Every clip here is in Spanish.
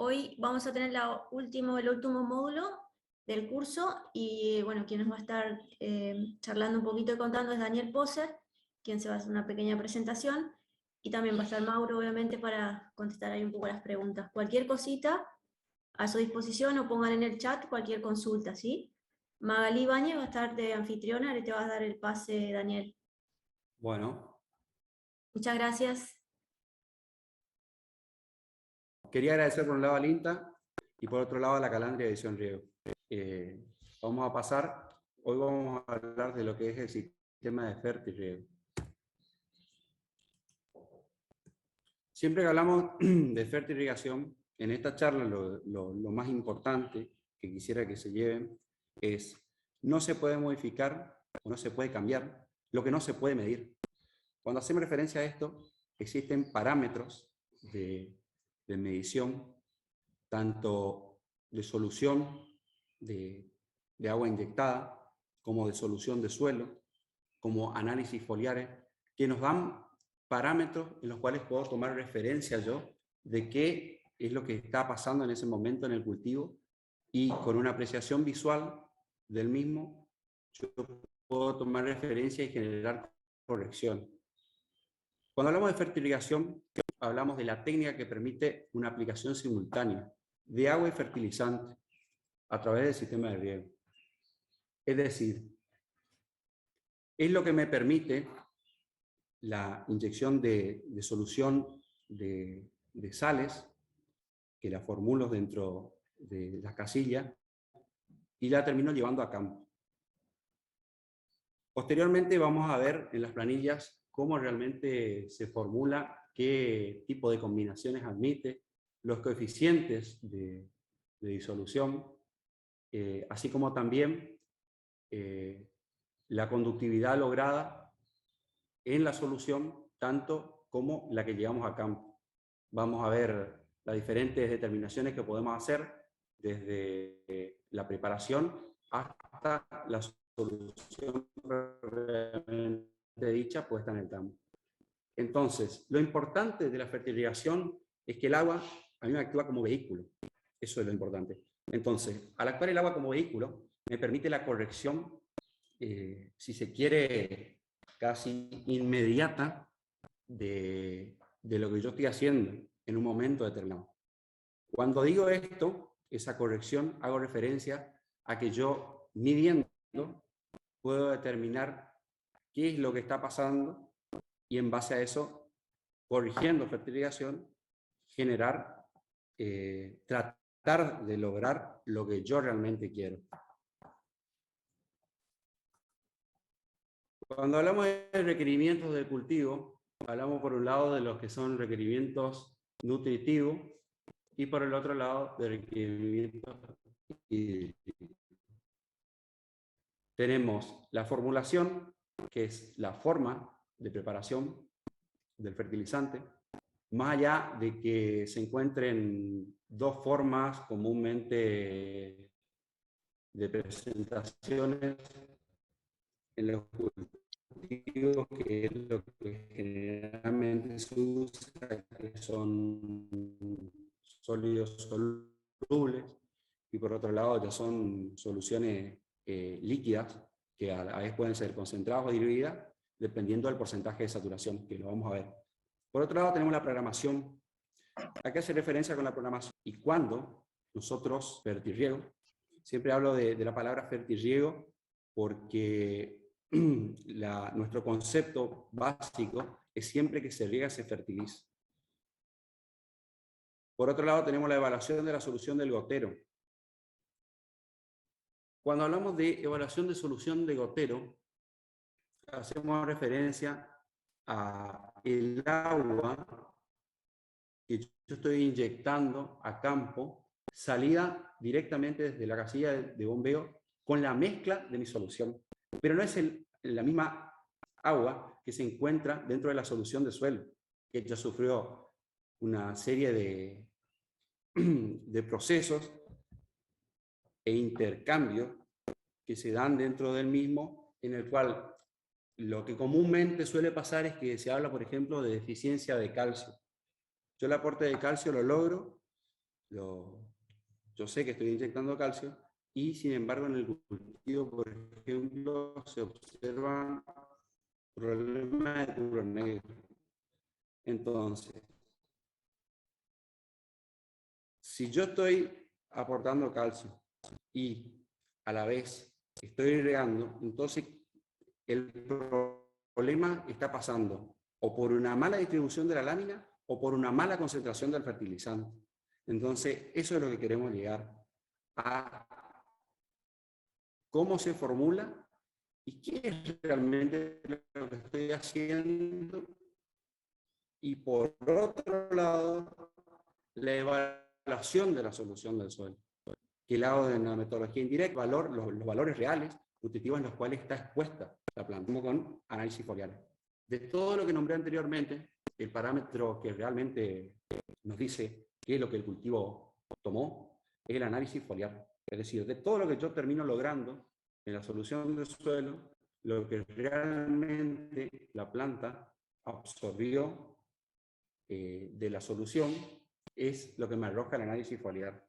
hoy vamos a tener el último módulo del curso y bueno, quien nos va a estar charlando un poquito y contando es Daniel Poser, quien se va a hacer una pequeña presentación, y también va a estar Mauro, obviamente, para contestar ahí un poco las preguntas. Cualquier cosita a su disposición o pongan en el chat cualquier consulta, ¿sí? Magalí Ibáñez va a estar de anfitriona, le te vas a dar el pase, Daniel. Bueno, Muchas gracias. quería agradecer por un lado al INTA y por otro lado a la Calandria Edición Riego. Hoy vamos a hablar de lo que es el sistema de Fertirriego. Siempre que hablamos de fertirrigación, en esta charla lo más importante que quisiera que se lleven es: no se puede modificar o no se puede cambiar lo que no se puede medir. Cuando hacemos referencia a esto, existen parámetros de medición, tanto de solución de agua inyectada, como de solución de suelo, como análisis foliares, que nos dan parámetros en los cuales puedo tomar referencia yo de qué es lo que está pasando en ese momento en el cultivo, y con una apreciación visual del mismo yo puedo tomar referencia y generar corrección. Cuando hablamos de fertilización, hablamos de la técnica que permite una aplicación simultánea de agua y fertilizante a través del sistema de riego. Es decir, es lo que me permite la inyección de solución de sales, que la formulo dentro de la casilla y la termino llevando a campo. Posteriormente vamos a ver en las planillas cómo realmente se formula, qué tipo de combinaciones admite, los coeficientes de disolución, así como también la conductividad lograda en la solución, tanto como la que llevamos a campo. Vamos a ver las diferentes determinaciones que podemos hacer desde la preparación hasta la solución realmente dicha puesta en el campo. Entonces, lo importante de la fertilización es que el agua a mí me actúa como vehículo. Eso es lo importante. Entonces, al actuar el agua como vehículo, me permite la corrección, si se quiere, casi inmediata de lo que yo estoy haciendo en un momento determinado. Cuando digo esto, esa corrección, hago referencia a que yo, midiendo, puedo determinar qué es lo que está pasando y en base a eso, corrigiendo fertilización, generar, tratar de lograr lo que yo realmente quiero. Cuando hablamos de requerimientos del cultivo, hablamos por un lado de los que son requerimientos nutritivos y por el otro lado de requerimientos hídricos. Tenemos la formulación, que es la forma de preparación del fertilizante, más allá de que se encuentren dos formas comúnmente de presentaciones en los cultivos, que es lo que generalmente se usa, que son sólidos solubles, y por otro lado ya son soluciones líquidas, que a la vez pueden ser concentradas o diluidas, dependiendo del porcentaje de saturación, que lo vamos a ver. Por otro lado tenemos la programación. ¿A qué hace referencia con la programación? Y cuando nosotros, fertirriego, siempre hablo de la palabra fertirriego porque nuestro concepto básico es siempre que se riega se fertiliza. Por otro lado tenemos la evaluación de la solución del gotero. Cuando hablamos de evaluación de solución de gotero, hacemos referencia a el agua que yo estoy inyectando a campo, salida directamente desde la casilla de bombeo con la mezcla de mi solución. Pero no es la misma agua que se encuentra dentro de la solución de suelo, que ya sufrió una serie de procesos e intercambios que se dan dentro del mismo, en el cual lo que comúnmente suele pasar es que se habla, por ejemplo, de deficiencia de calcio. Yo el aporte de calcio lo logro yo sé que estoy inyectando calcio y sin embargo en el cultivo, por ejemplo, se observan problemas de turo negro. Entonces, si yo estoy aportando calcio y a la vez estoy regando, entonces el problema está pasando o por una mala distribución de la lámina o por una mala concentración del fertilizante. Entonces, eso es lo que queremos llegar a cómo se formula y qué es realmente lo que estoy haciendo. Y por otro lado, la evaluación de la solución del suelo, que el lado de la metodología indirecta, los valores reales, nutritivos en los cuales está expuesta la planta, como con análisis foliares. De todo lo que nombré anteriormente, el parámetro que realmente nos dice qué es lo que el cultivo tomó es el análisis foliar. Es decir, de todo lo que yo termino logrando en la solución del suelo, lo que realmente la planta absorbió de la solución es lo que me arroja el análisis foliar.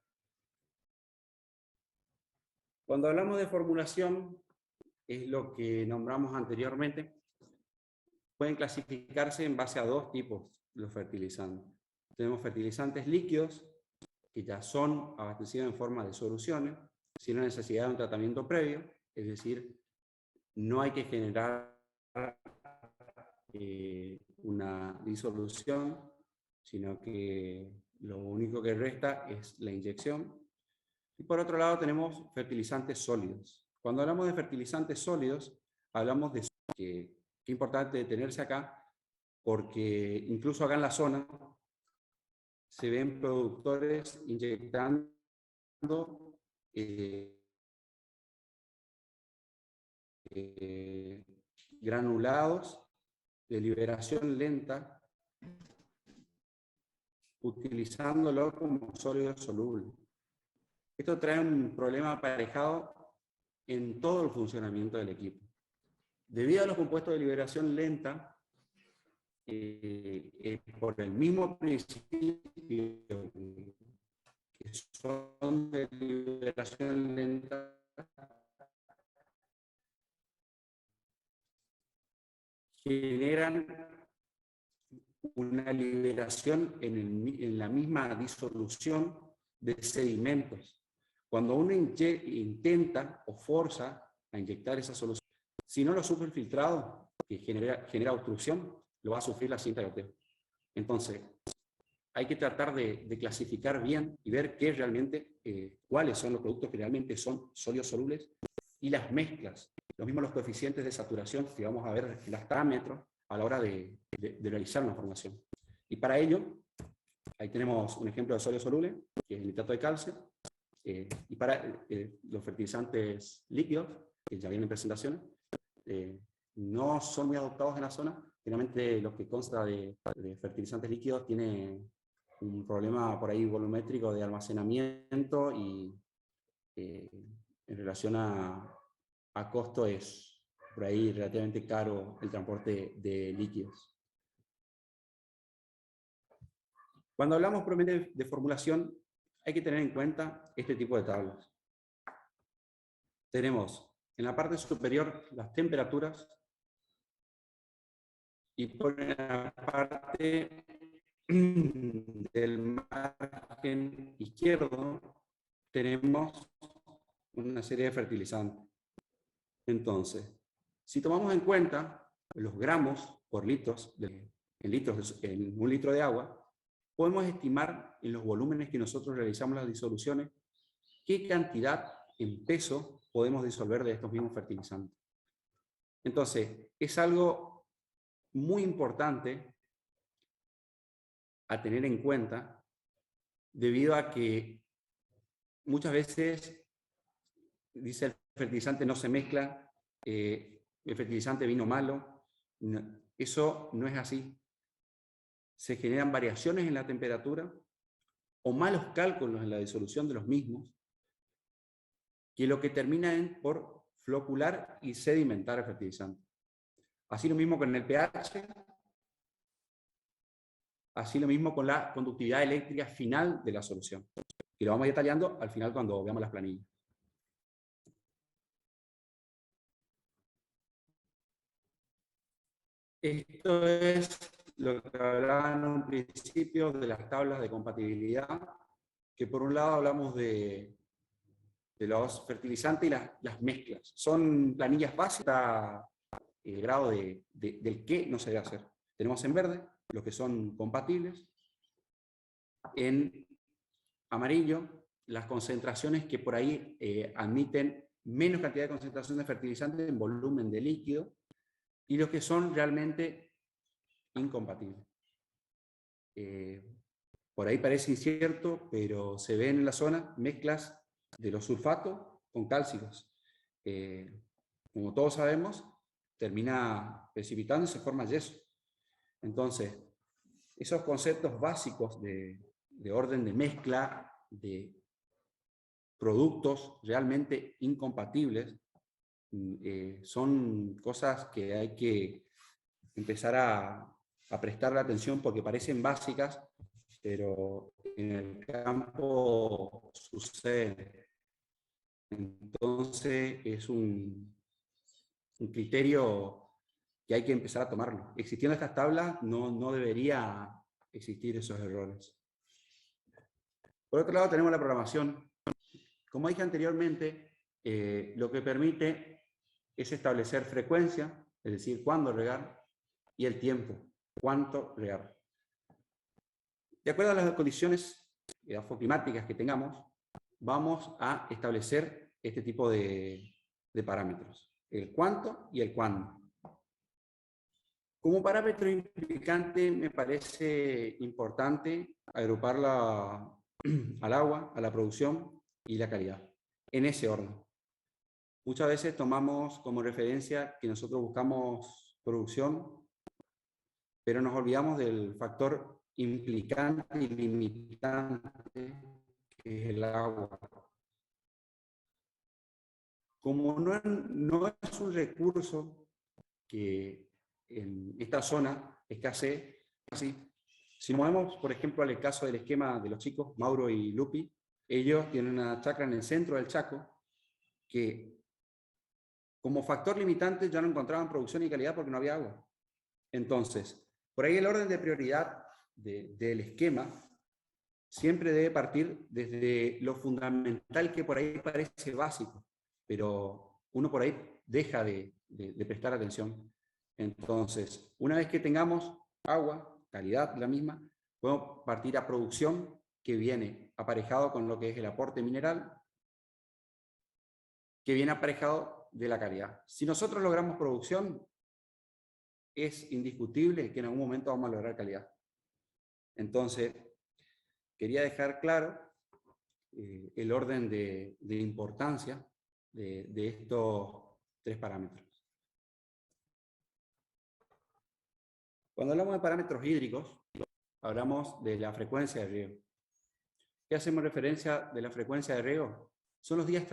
Cuando hablamos de formulación, es lo que nombramos anteriormente, pueden clasificarse en base a dos tipos los fertilizantes. Tenemos fertilizantes líquidos, que ya son abastecidos en forma de soluciones, sin la necesidad de un tratamiento previo, es decir, no hay que generar una disolución, sino que lo único que resta es la inyección. Y por otro lado tenemos fertilizantes sólidos. Cuando hablamos de fertilizantes sólidos, hablamos de que es importante detenerse acá, porque incluso acá en la zona se ven productores inyectando granulados de liberación lenta, utilizándolo como sólido soluble. Esto trae un problema aparejado en todo el funcionamiento del equipo. Debido a los compuestos de liberación lenta, por el mismo principio que son de liberación lenta, generan una liberación en la misma disolución de sedimentos. Cuando uno intenta o forza a inyectar esa solución, si no lo sufre el filtrado, que genera obstrucción, lo va a sufrir la cinta de goteo. Entonces, hay que tratar de clasificar bien y ver qué realmente, cuáles son los productos que realmente son sólidos solubles y las mezclas. Lo mismo los coeficientes de saturación que vamos a ver en los parámetros a la hora de realizar una formación. Y para ello, ahí tenemos un ejemplo de sólido soluble, que es el nitrato de calcio, y para los fertilizantes líquidos, que ya vienen en presentaciones, no son muy adoptados en la zona. Generalmente lo que consta de fertilizantes líquidos tiene un problema por ahí volumétrico de almacenamiento y en relación a costo es por ahí relativamente caro el transporte de líquidos. Cuando hablamos probablemente de formulación, hay que tener en cuenta este tipo de tablas. Tenemos en la parte superior las temperaturas y por la parte del margen izquierdo tenemos una serie de fertilizantes. Entonces, si tomamos en cuenta los gramos por litros, en un litro de agua, podemos estimar en los volúmenes que nosotros realizamos las disoluciones qué cantidad en peso podemos disolver de estos mismos fertilizantes. Entonces, es algo muy importante a tener en cuenta, debido a que muchas veces dice el fertilizante no se mezcla, el fertilizante vino malo. No, eso no es así. Se generan variaciones en la temperatura o malos cálculos en la disolución de los mismos, que lo que termina por flocular y sedimentar el fertilizante. Así lo mismo con el pH. Así lo mismo con la conductividad eléctrica final de la solución. Y lo vamos a ir detallando al final cuando veamos las planillas. Esto es lo que hablaba en un principio de las tablas de compatibilidad, que por un lado hablamos de los fertilizantes y las mezclas. Son planillas básicas, el grado del qué no se debe hacer. Tenemos en verde los que son compatibles, en amarillo las concentraciones que por ahí admiten menos cantidad de concentración de fertilizante en volumen de líquido, y los que son realmente incompatibles. Por ahí parece incierto, pero se ven en la zona mezclas de los sulfatos con cálcicos. Como todos sabemos, termina precipitando y se forma yeso. Entonces, esos conceptos básicos de orden de mezcla, de productos realmente incompatibles, son cosas que hay que empezar a prestarle atención porque parecen básicas, pero en el campo sucede. Entonces es un criterio que hay que empezar a tomarlo. Existiendo estas tablas, no debería existir esos errores. Por otro lado, tenemos la programación. Como dije anteriormente, lo que permite es establecer frecuencia, es decir, cuándo regar, y el tiempo, cuánto regar. De acuerdo a las condiciones climáticas que tengamos, vamos a establecer este tipo de parámetros, el cuánto y el cuándo. Como parámetro implicante me parece importante agruparla al agua, a la producción y la calidad, en ese orden. Muchas veces tomamos como referencia que nosotros buscamos producción, pero nos olvidamos del factor implicante y limitante que es el agua. Como no es un recurso que en esta zona escasee, así. Si nos vemos, por ejemplo, al caso del esquema de los chicos, Mauro y Lupi, ellos tienen una chacra en el centro del Chaco que como factor limitante ya no encontraban producción y calidad porque no había agua. Entonces, por ahí el orden de prioridad del esquema siempre debe partir desde lo fundamental que por ahí parece básico, pero uno por ahí deja de prestar atención. Entonces, una vez que tengamos agua, calidad la misma, podemos partir a producción que viene aparejado con lo que es el aporte mineral, que viene aparejado de la calidad. Si nosotros logramos producción, es indiscutible que en algún momento vamos a lograr calidad. Entonces, quería dejar claro el orden de importancia de estos tres parámetros. Cuando hablamos de parámetros hídricos, hablamos de la frecuencia de riego. ¿Qué hacemos referencia de la frecuencia de riego? Son días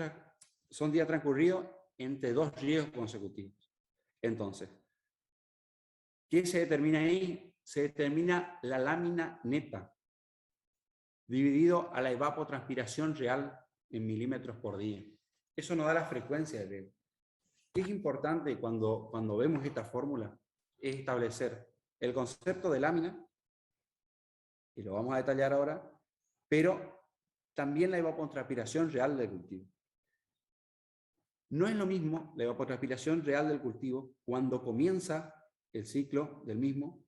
transcurridos entre dos riegos consecutivos. Entonces, ¿qué se determina ahí? Se determina la lámina neta, dividido a la evapotranspiración real en milímetros por día. Eso nos da la frecuencia de riego. ¿Qué es importante cuando vemos esta fórmula? Es establecer el concepto de lámina, y lo vamos a detallar ahora, pero también la evapotranspiración real del cultivo. No es lo mismo la evapotranspiración real del cultivo cuando comienza el ciclo del mismo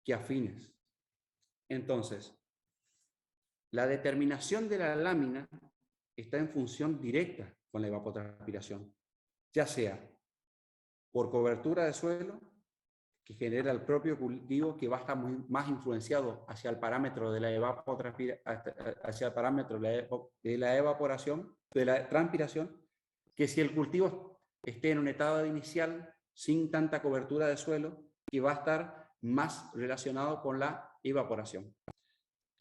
que a fines. Entonces, la determinación de la lámina está en función directa con la evapotranspiración, ya sea por cobertura de suelo, que genera el propio cultivo, que va a estar más influenciado hacia el parámetro de la hacia el parámetro de la evaporación, de la transpiración, que si el cultivo esté en una etapa inicial sin tanta cobertura de suelo, que va a estar más relacionado con la evaporación.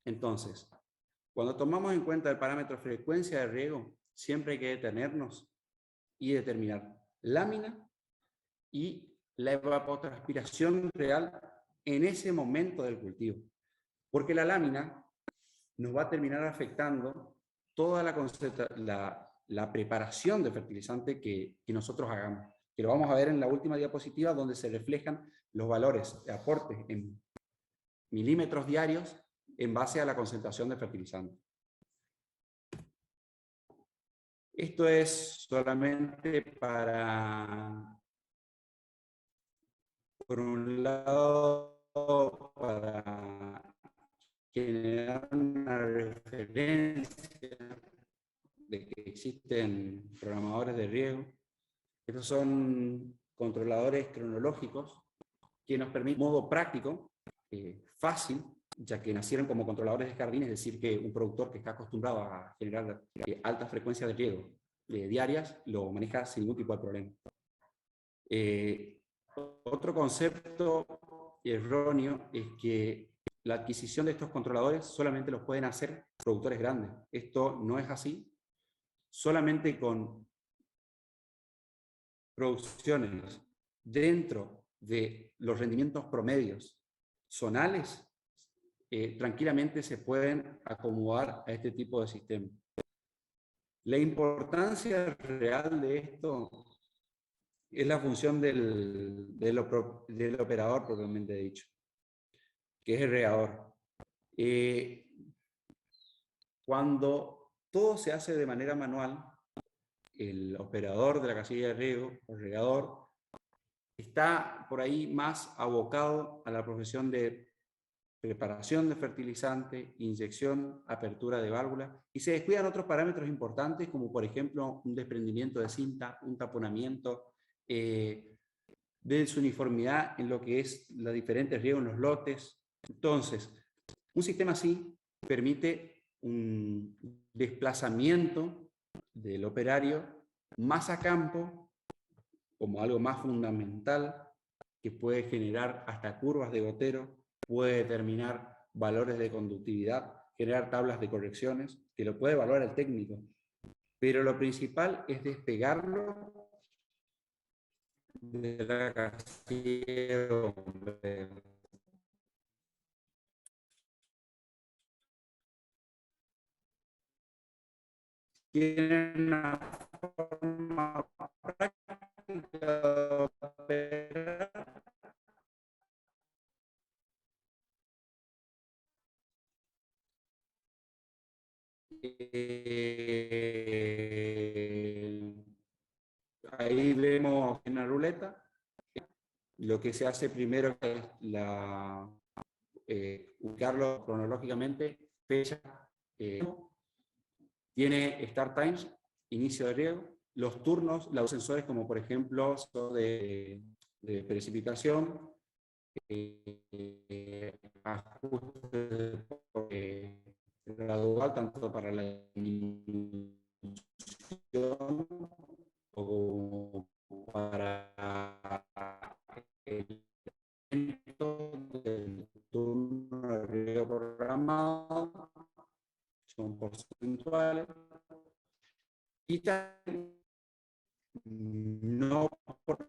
Entonces, cuando tomamos en cuenta el parámetro frecuencia de riego, siempre hay que detenernos y determinar lámina y la evapotranspiración real en ese momento del cultivo, porque la lámina nos va a terminar afectando toda la preparación de fertilizante que nosotros hagamos, que lo vamos a ver en la última diapositiva, donde se reflejan los valores de aporte en milímetros diarios en base a la concentración de fertilizante. Esto es solamente para, por un lado, para generar una referencia de que existen programadores de riego. Estos son controladores cronológicos que nos permiten, de modo práctico, fácil, ya que nacieron como controladores de jardín, es decir, que un productor que está acostumbrado a generar alta frecuencia de riego diarias, lo maneja sin ningún tipo de problema. Otro concepto erróneo es que la adquisición de estos controladores solamente los pueden hacer productores grandes. Esto no es así. Solamente con producciones dentro de los rendimientos promedios zonales, tranquilamente se pueden acomodar a este tipo de sistema. La importancia real de esto es la función del operador propiamente dicho, que es el regador. Cuando todo se hace de manera manual, el operador de la casilla de riego, o regador, está por ahí más abocado a la profesión de preparación de fertilizante, inyección, apertura de válvula, y se descuidan otros parámetros importantes, como por ejemplo un desprendimiento de cinta, un taponamiento, desuniformidad en lo que es los diferentes riegos en los lotes. Entonces, un sistema así permite un desplazamiento del operario más a campo, como algo más fundamental, que puede generar hasta curvas de gotero, puede determinar valores de conductividad, generar tablas de correcciones, que lo puede evaluar el técnico. Pero lo principal es despegarlo de la casilla de bombeo. Tienen una forma práctica de operar. Ahí vemos una ruleta. Lo que se hace primero es ubicarlo cronológicamente, fecha, tiene start times, inicio de riego, los turnos, los sensores como por ejemplo de precipitación, ajuste gradual tanto para la disminución o para el del turno de riego programado, son porcentuales, y no por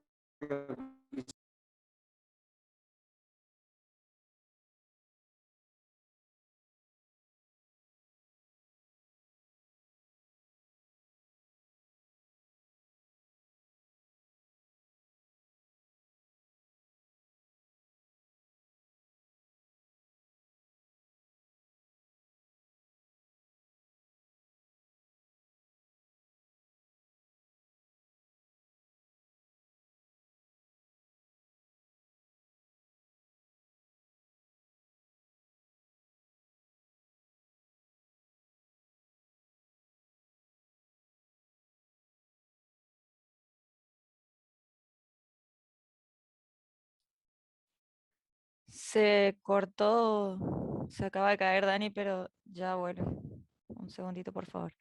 Se cortó, se acaba de caer Dani, pero ya vuelve. Un segundito, por favor.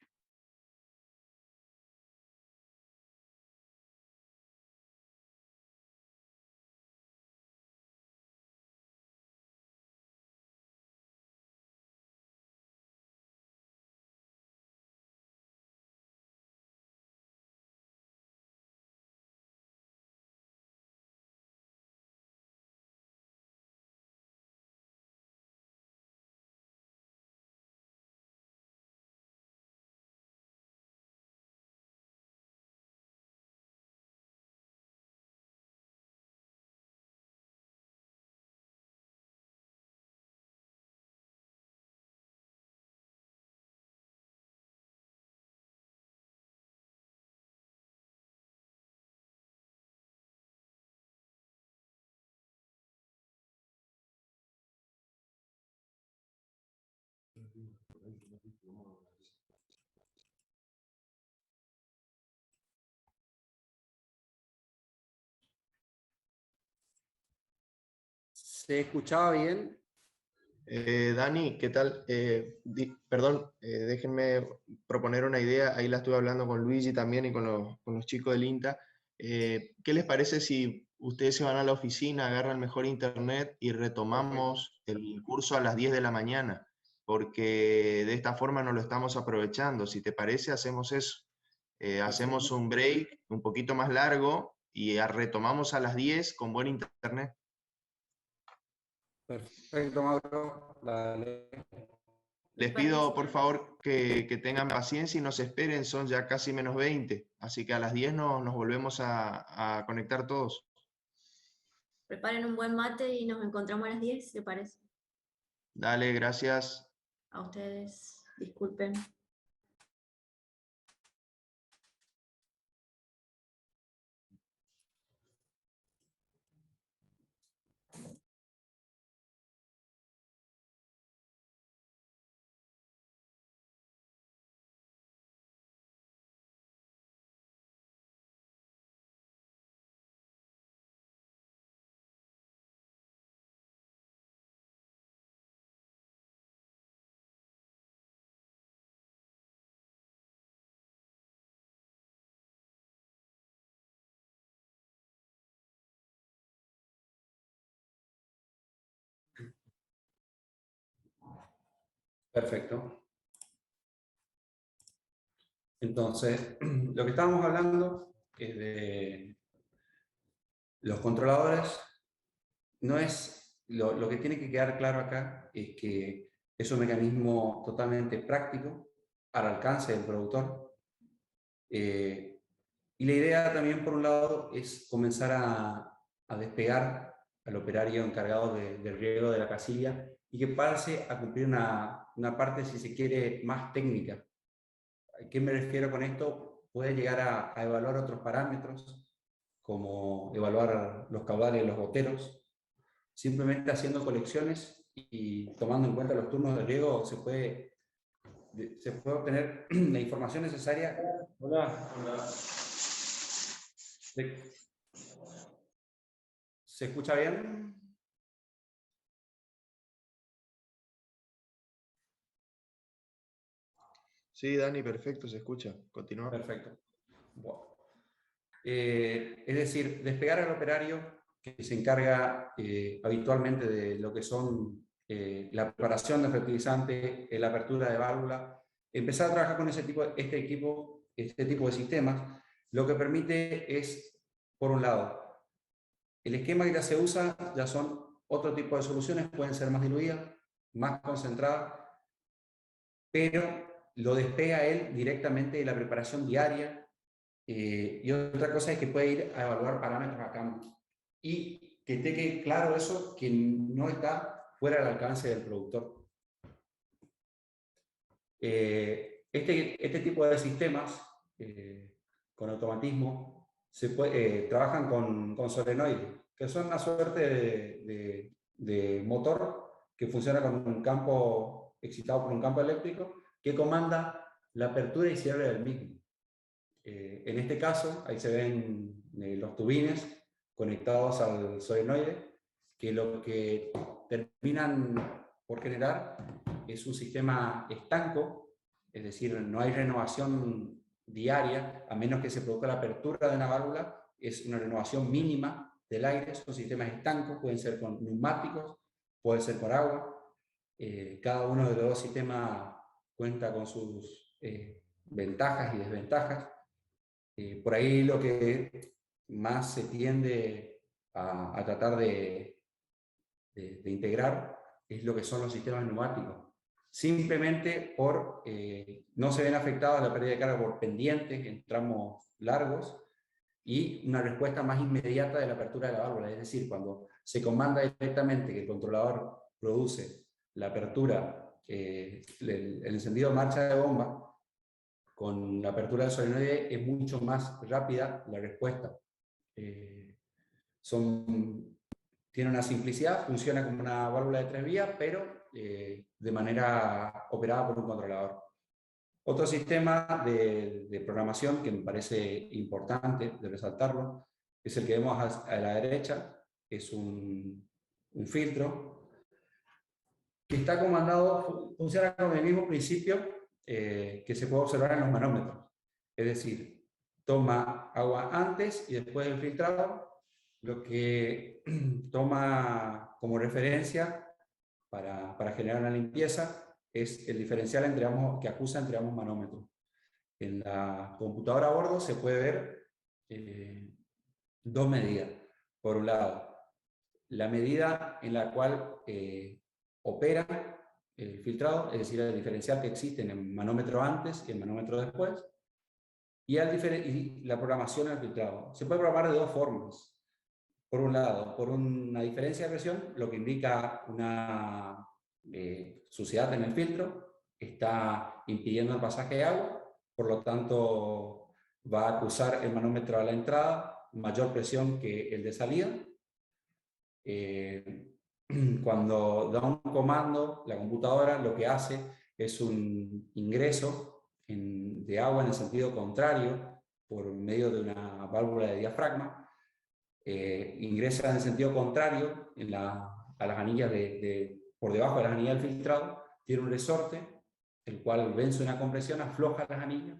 ¿Se escuchaba bien? Dani, ¿qué tal? Perdón, déjenme proponer una idea. Ahí la estuve hablando con Luigi también y con los chicos del INTA. ¿Qué les parece si ustedes se van a la oficina, agarran mejor internet y retomamos el curso a las 10 de la mañana? Porque de esta forma no lo estamos aprovechando. Si te parece, hacemos eso. Hacemos un break un poquito más largo y retomamos a las 10 con buen internet. Perfecto, Mauro. Dale. Les pido por favor que tengan paciencia y nos esperen, son ya casi menos 20, así que a las 10 nos volvemos a conectar todos. Preparen un buen mate y nos encontramos a las 10, ¿te parece? Dale, gracias. A ustedes, disculpen. Perfecto. Entonces, lo que estábamos hablando es de los controladores. No es, lo que tiene que quedar claro acá es que es un mecanismo totalmente práctico, al alcance del productor. Y la idea también, por un lado, es comenzar a despegar al operario encargado del riego de la casilla y que pase a cumplir una parte, si se quiere, más técnica. ¿A qué me refiero con esto? Puede llegar a evaluar otros parámetros, como evaluar los caudales de los goteros. Simplemente haciendo colecciones y tomando en cuenta los turnos de riego se puede obtener la información necesaria. Hola. ¿Se escucha bien? Sí, Dani, perfecto, se escucha. Continúa. Perfecto. Bueno. Es decir, despegar al operario que se encarga habitualmente de lo que son la preparación de fertilizante, la apertura de válvula, empezar a trabajar con este tipo de sistemas, lo que permite es, por un lado, el esquema que ya se usa ya son otro tipo de soluciones, pueden ser más diluidas, más concentradas, pero lo despega él directamente de la preparación diaria. Y otra cosa es que puede ir a evaluar parámetros a campo. Y que te quede claro eso, que no está fuera del alcance del productor. Este tipo de sistemas con automatismo trabajan con solenoides, que son una suerte de motor que funciona con un campo excitado por un campo eléctrico que comanda la apertura y cierre del mismo. En este caso, ahí se ven los tubines conectados al solenoide, que lo que terminan por generar es un sistema estanco, es decir, no hay renovación diaria, a menos que se produzca la apertura de una válvula, es una renovación mínima del aire, son sistemas estancos, pueden ser con neumáticos, pueden ser por agua. Cada uno de los dos sistemas cuenta con sus ventajas y desventajas. Por ahí lo que más se tiende a tratar de integrar es lo que son los sistemas neumáticos. Simplemente no se ven afectados la pérdida de carga por pendientes en tramos largos y una respuesta más inmediata de la apertura de la válvula. Es decir, cuando se comanda directamente que el controlador produce la apertura, el encendido de marcha de bomba, con la apertura del solenoide es mucho más rápida la respuesta. Tiene una simplicidad, funciona como una válvula de 3 vías, pero de manera operada por un controlador. Otro sistema de programación que me parece importante de resaltarlo es el que vemos a la derecha, es un filtro que está comandado, funciona con el mismo principio que se puede observar en los manómetros. Es decir, toma agua antes y después del filtrado, lo que toma como referencia para generar una limpieza es el diferencial que acusa entre ambos manómetros. En la computadora a bordo se puede ver dos medidas. Por un lado, la medida en la cual opera el filtrado, es decir, el diferencial que existe en el manómetro antes y el manómetro después, y la programación del filtrado. Se puede programar de dos formas. Por un lado, por una diferencia de presión, lo que indica una suciedad en el filtro, está impidiendo el pasaje de agua, por lo tanto va a acusar el manómetro a la entrada mayor presión que el de salida. Cuando da un comando, la computadora lo que hace es un ingreso de agua en el sentido contrario por medio de una válvula de diafragma. Ingresa en el sentido contrario a las anillas por debajo de las anillas del filtrado, tiene un resorte, el cual vence una compresión, afloja las anillas,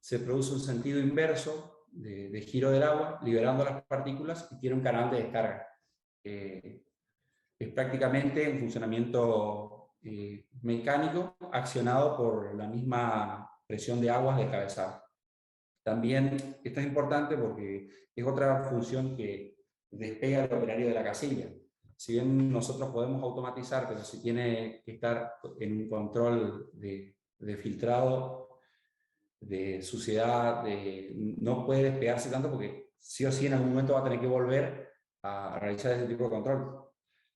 se produce un sentido inverso de giro del agua, liberando las partículas y tiene un canal de descarga. Es prácticamente un funcionamiento mecánico accionado por la misma presión de aguas de cabezal. También esto es importante porque es otra función que despega al operario de la casilla. Si bien nosotros podemos automatizar, pero si tiene que estar en un control de filtrado, de suciedad, no puede despegarse tanto porque sí o sí en algún momento va a tener que volver a realizar ese tipo de control.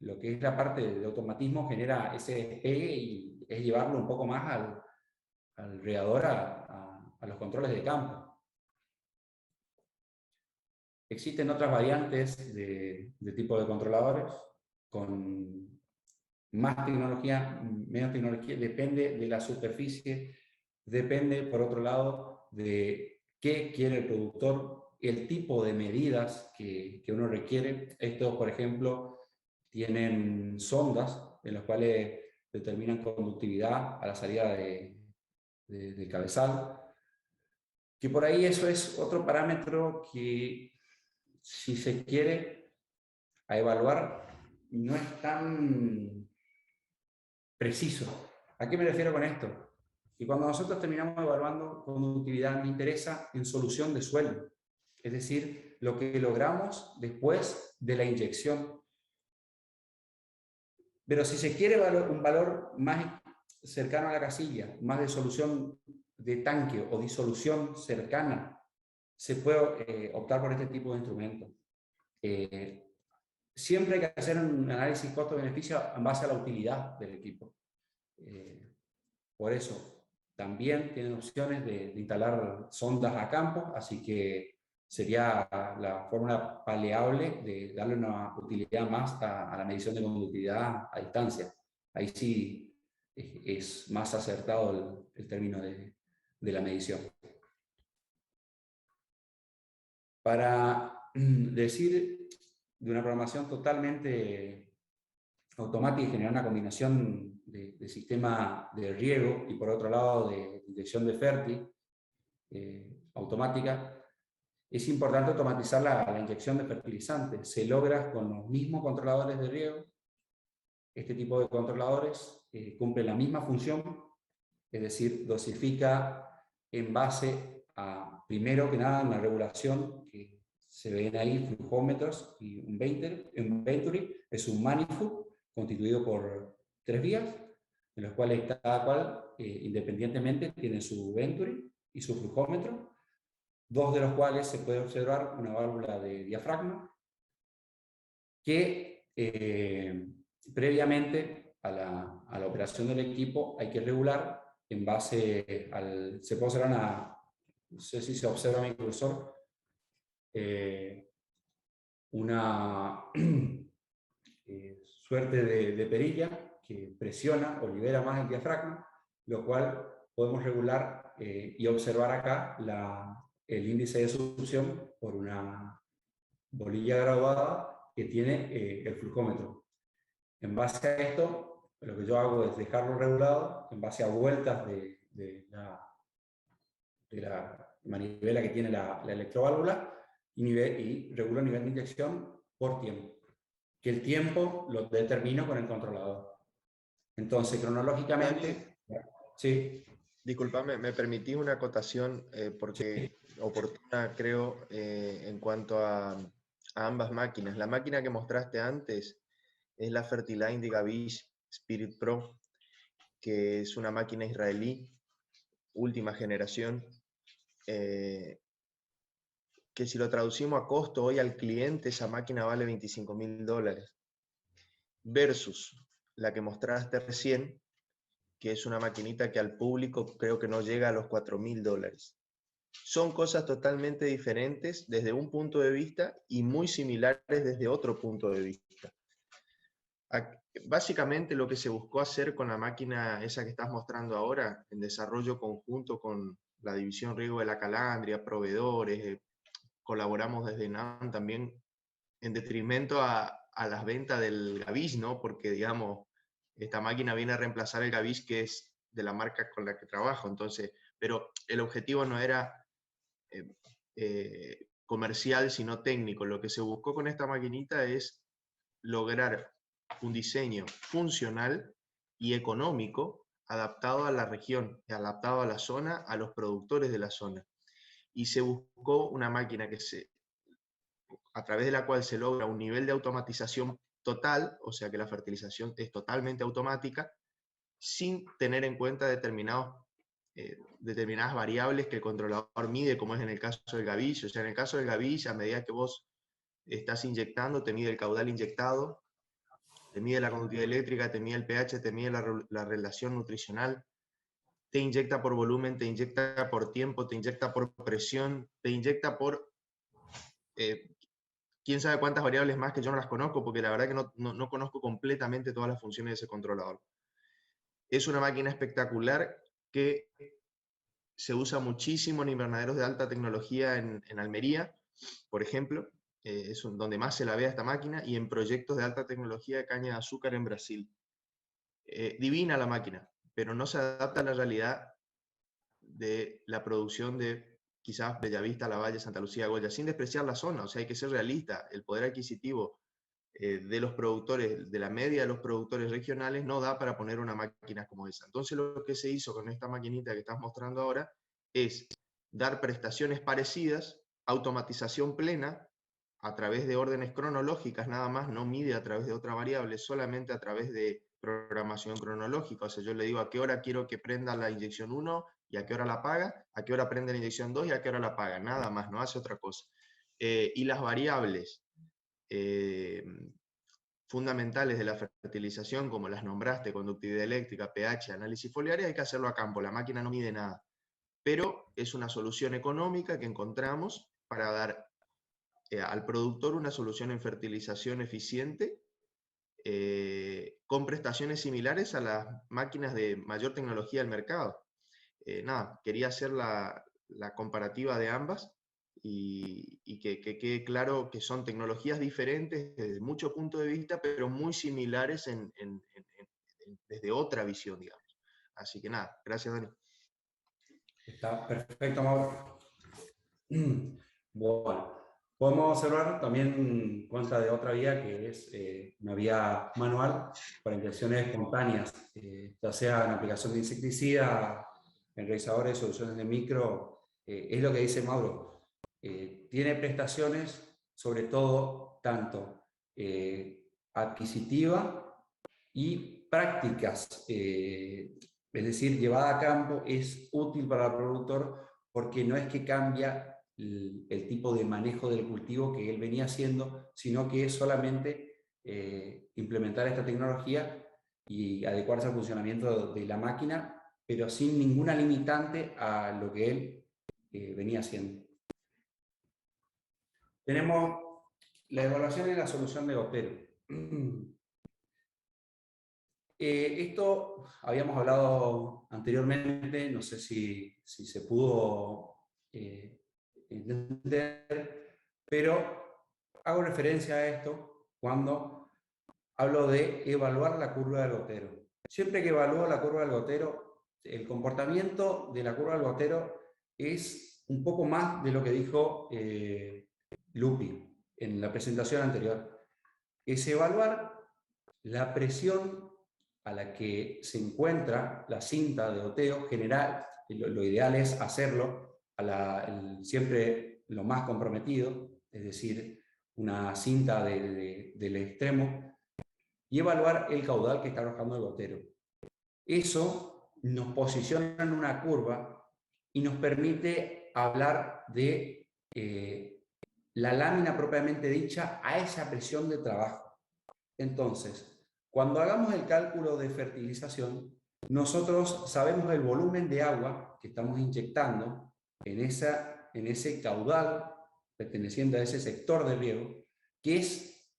Lo que es la parte de automatismo genera ese despegue y es llevarlo un poco más al regador a los controles de campo. Existen otras variantes de tipo de controladores con más tecnología, menos tecnología, depende de la superficie, depende, por otro lado, de qué quiere el productor, el tipo de medidas que uno requiere. Estos, por ejemplo, tienen sondas en las cuales determinan conductividad a la salida del cabezal, que por ahí eso es otro parámetro que, si se quiere a evaluar, no es tan preciso. ¿A qué me refiero con esto? Que cuando nosotros terminamos evaluando conductividad, nos interesa en solución de suelo, es decir, lo que logramos después de la inyección. Pero si se quiere un valor más cercano a la casilla, más de solución de tanque o disolución cercana, se puede optar por este tipo de instrumentos. Siempre hay que hacer un análisis costo-beneficio en base a la utilidad del equipo. Por eso, también tienen opciones de instalar sondas a campo, así que sería la fórmula paleable de darle una utilidad más a la medición de conductividad a distancia. Ahí sí es más acertado el término de la medición. Para decir de una programación totalmente automática y generar una combinación de sistema de riego y por otro lado de inyección de fértil automática, es importante automatizar la inyección de fertilizantes. Se logra con los mismos controladores de riego. Este tipo de controladores cumplen la misma función, es decir, dosifica en base a, primero que nada, una regulación que se ven ahí, flujómetros y un Venturi, es un manifold constituido por 3 vías, en los cuales cada cual independientemente tiene su Venturi y su flujómetro, 2 de los cuales se puede observar una válvula de diafragma que previamente a la operación del equipo hay que regular en base al... Se puede observar no sé si se observa mi cursor, una suerte de perilla que presiona o libera más el diafragma, lo cual podemos regular y observar acá el índice de succión por una bolilla graduada que tiene el flujómetro. En base a esto, lo que yo hago es dejarlo regulado en base a vueltas de la manivela que tiene la electroválvula y regulo el nivel de inyección por tiempo, que el tiempo lo determino con el controlador. Entonces, cronológicamente, sí. Disculpame, me permitís una acotación porque oportuna, creo, en cuanto a ambas máquinas. La máquina que mostraste antes es la Fertiline de Gavish Spirit Pro, que es una máquina israelí, última generación, que si lo traducimos a costo hoy al cliente, esa máquina vale $25.000, versus la que mostraste recién, que es una maquinita que al público creo que no llega a los $4.000. Son cosas totalmente diferentes desde un punto de vista y muy similares desde otro punto de vista. Básicamente lo que se buscó hacer con la máquina esa que estás mostrando ahora, en desarrollo conjunto con la división riego de la Calandria, proveedores, colaboramos desde NAM también en detrimento a las ventas del Gavish, ¿no? Porque, digamos, esta máquina viene a reemplazar el Gavish, que es de la marca con la que trabajo. Entonces, pero el objetivo no era comercial, sino técnico. Lo que se buscó con esta maquinita es lograr un diseño funcional y económico adaptado a la región, adaptado a la zona, a los productores de la zona. Y se buscó una máquina a través de la cual se logra un nivel de automatización total, o sea que la fertilización es totalmente automática, sin tener en cuenta determinadas variables que el controlador mide, como es en el caso del Gavish. O sea, en el caso del Gavish, a medida que vos estás inyectando, te mide el caudal inyectado, te mide la conductividad eléctrica, te mide el pH, te mide la relación nutricional, te inyecta por volumen, te inyecta por tiempo, te inyecta por presión, te inyecta por quién sabe cuántas variables más que yo no las conozco, porque la verdad que no conozco completamente todas las funciones de ese controlador. Es una máquina espectacular que se usa muchísimo en invernaderos de alta tecnología en Almería, por ejemplo, es donde más se la ve a esta máquina, y en proyectos de alta tecnología de caña de azúcar en Brasil. Divina la máquina, pero no se adapta a la realidad de la producción de quizás Bellavista, Lavalle, Santa Lucía, Goya, sin despreciar la zona. O sea, hay que ser realista. El poder adquisitivo de los productores, de la media de los productores regionales, no da para poner una máquina como esa. Entonces lo que se hizo con esta maquinita que estás mostrando ahora es dar prestaciones parecidas, automatización plena, a través de órdenes cronológicas nada más, no mide a través de otra variable, solamente a través de programación cronológica. O sea, yo le digo a qué hora quiero que prenda la inyección 1 y a qué hora la apaga, a qué hora prende la inyección 2 y a qué hora la apaga, nada más, no hace otra cosa. Y las variables fundamentales de la fertilización, como las nombraste, conductividad eléctrica, pH, análisis foliario, hay que hacerlo a campo, la máquina no mide nada. Pero es una solución económica que encontramos para dar al productor una solución en fertilización eficiente, con prestaciones similares a las máquinas de mayor tecnología del mercado. Nada, quería hacer la comparativa de ambas y que quede claro que son tecnologías diferentes desde muchos puntos de vista, pero muy similares desde otra visión, digamos. Así que nada, gracias, Dani. Está perfecto, Mauro. Bueno, podemos observar también cuenta de otra vía que es una vía manual para inyecciones espontáneas, ya sea en aplicación de insecticida, en realizadores, soluciones de micro. Es lo que dice Mauro. Tiene prestaciones, sobre todo, tanto adquisitiva y prácticas. Es decir, llevada a campo es útil para el productor porque no es que cambia el tipo de manejo del cultivo que él venía haciendo, sino que es solamente implementar esta tecnología y adecuarse al funcionamiento de la máquina, pero sin ninguna limitante a lo que él venía haciendo. Tenemos la evaluación y la solución de gotero. Esto habíamos hablado anteriormente, no sé si se pudo entender, pero hago referencia a esto cuando hablo de evaluar la curva del gotero. Siempre que evalúo la curva del gotero, el comportamiento de la curva del gotero es un poco más de lo que dijo Lupi en la presentación anterior. Es evaluar la presión a la que se encuentra la cinta de goteo general. Lo ideal es hacerlo siempre lo más comprometido, es decir, una cinta del extremo, y evaluar el caudal que está arrojando el gotero. Eso nos posiciona en una curva y nos permite hablar de la lámina propiamente dicha a esa presión de trabajo. Entonces, cuando hagamos el cálculo de fertilización, nosotros sabemos el volumen de agua que estamos inyectando en ese caudal perteneciente a ese sector de riego, que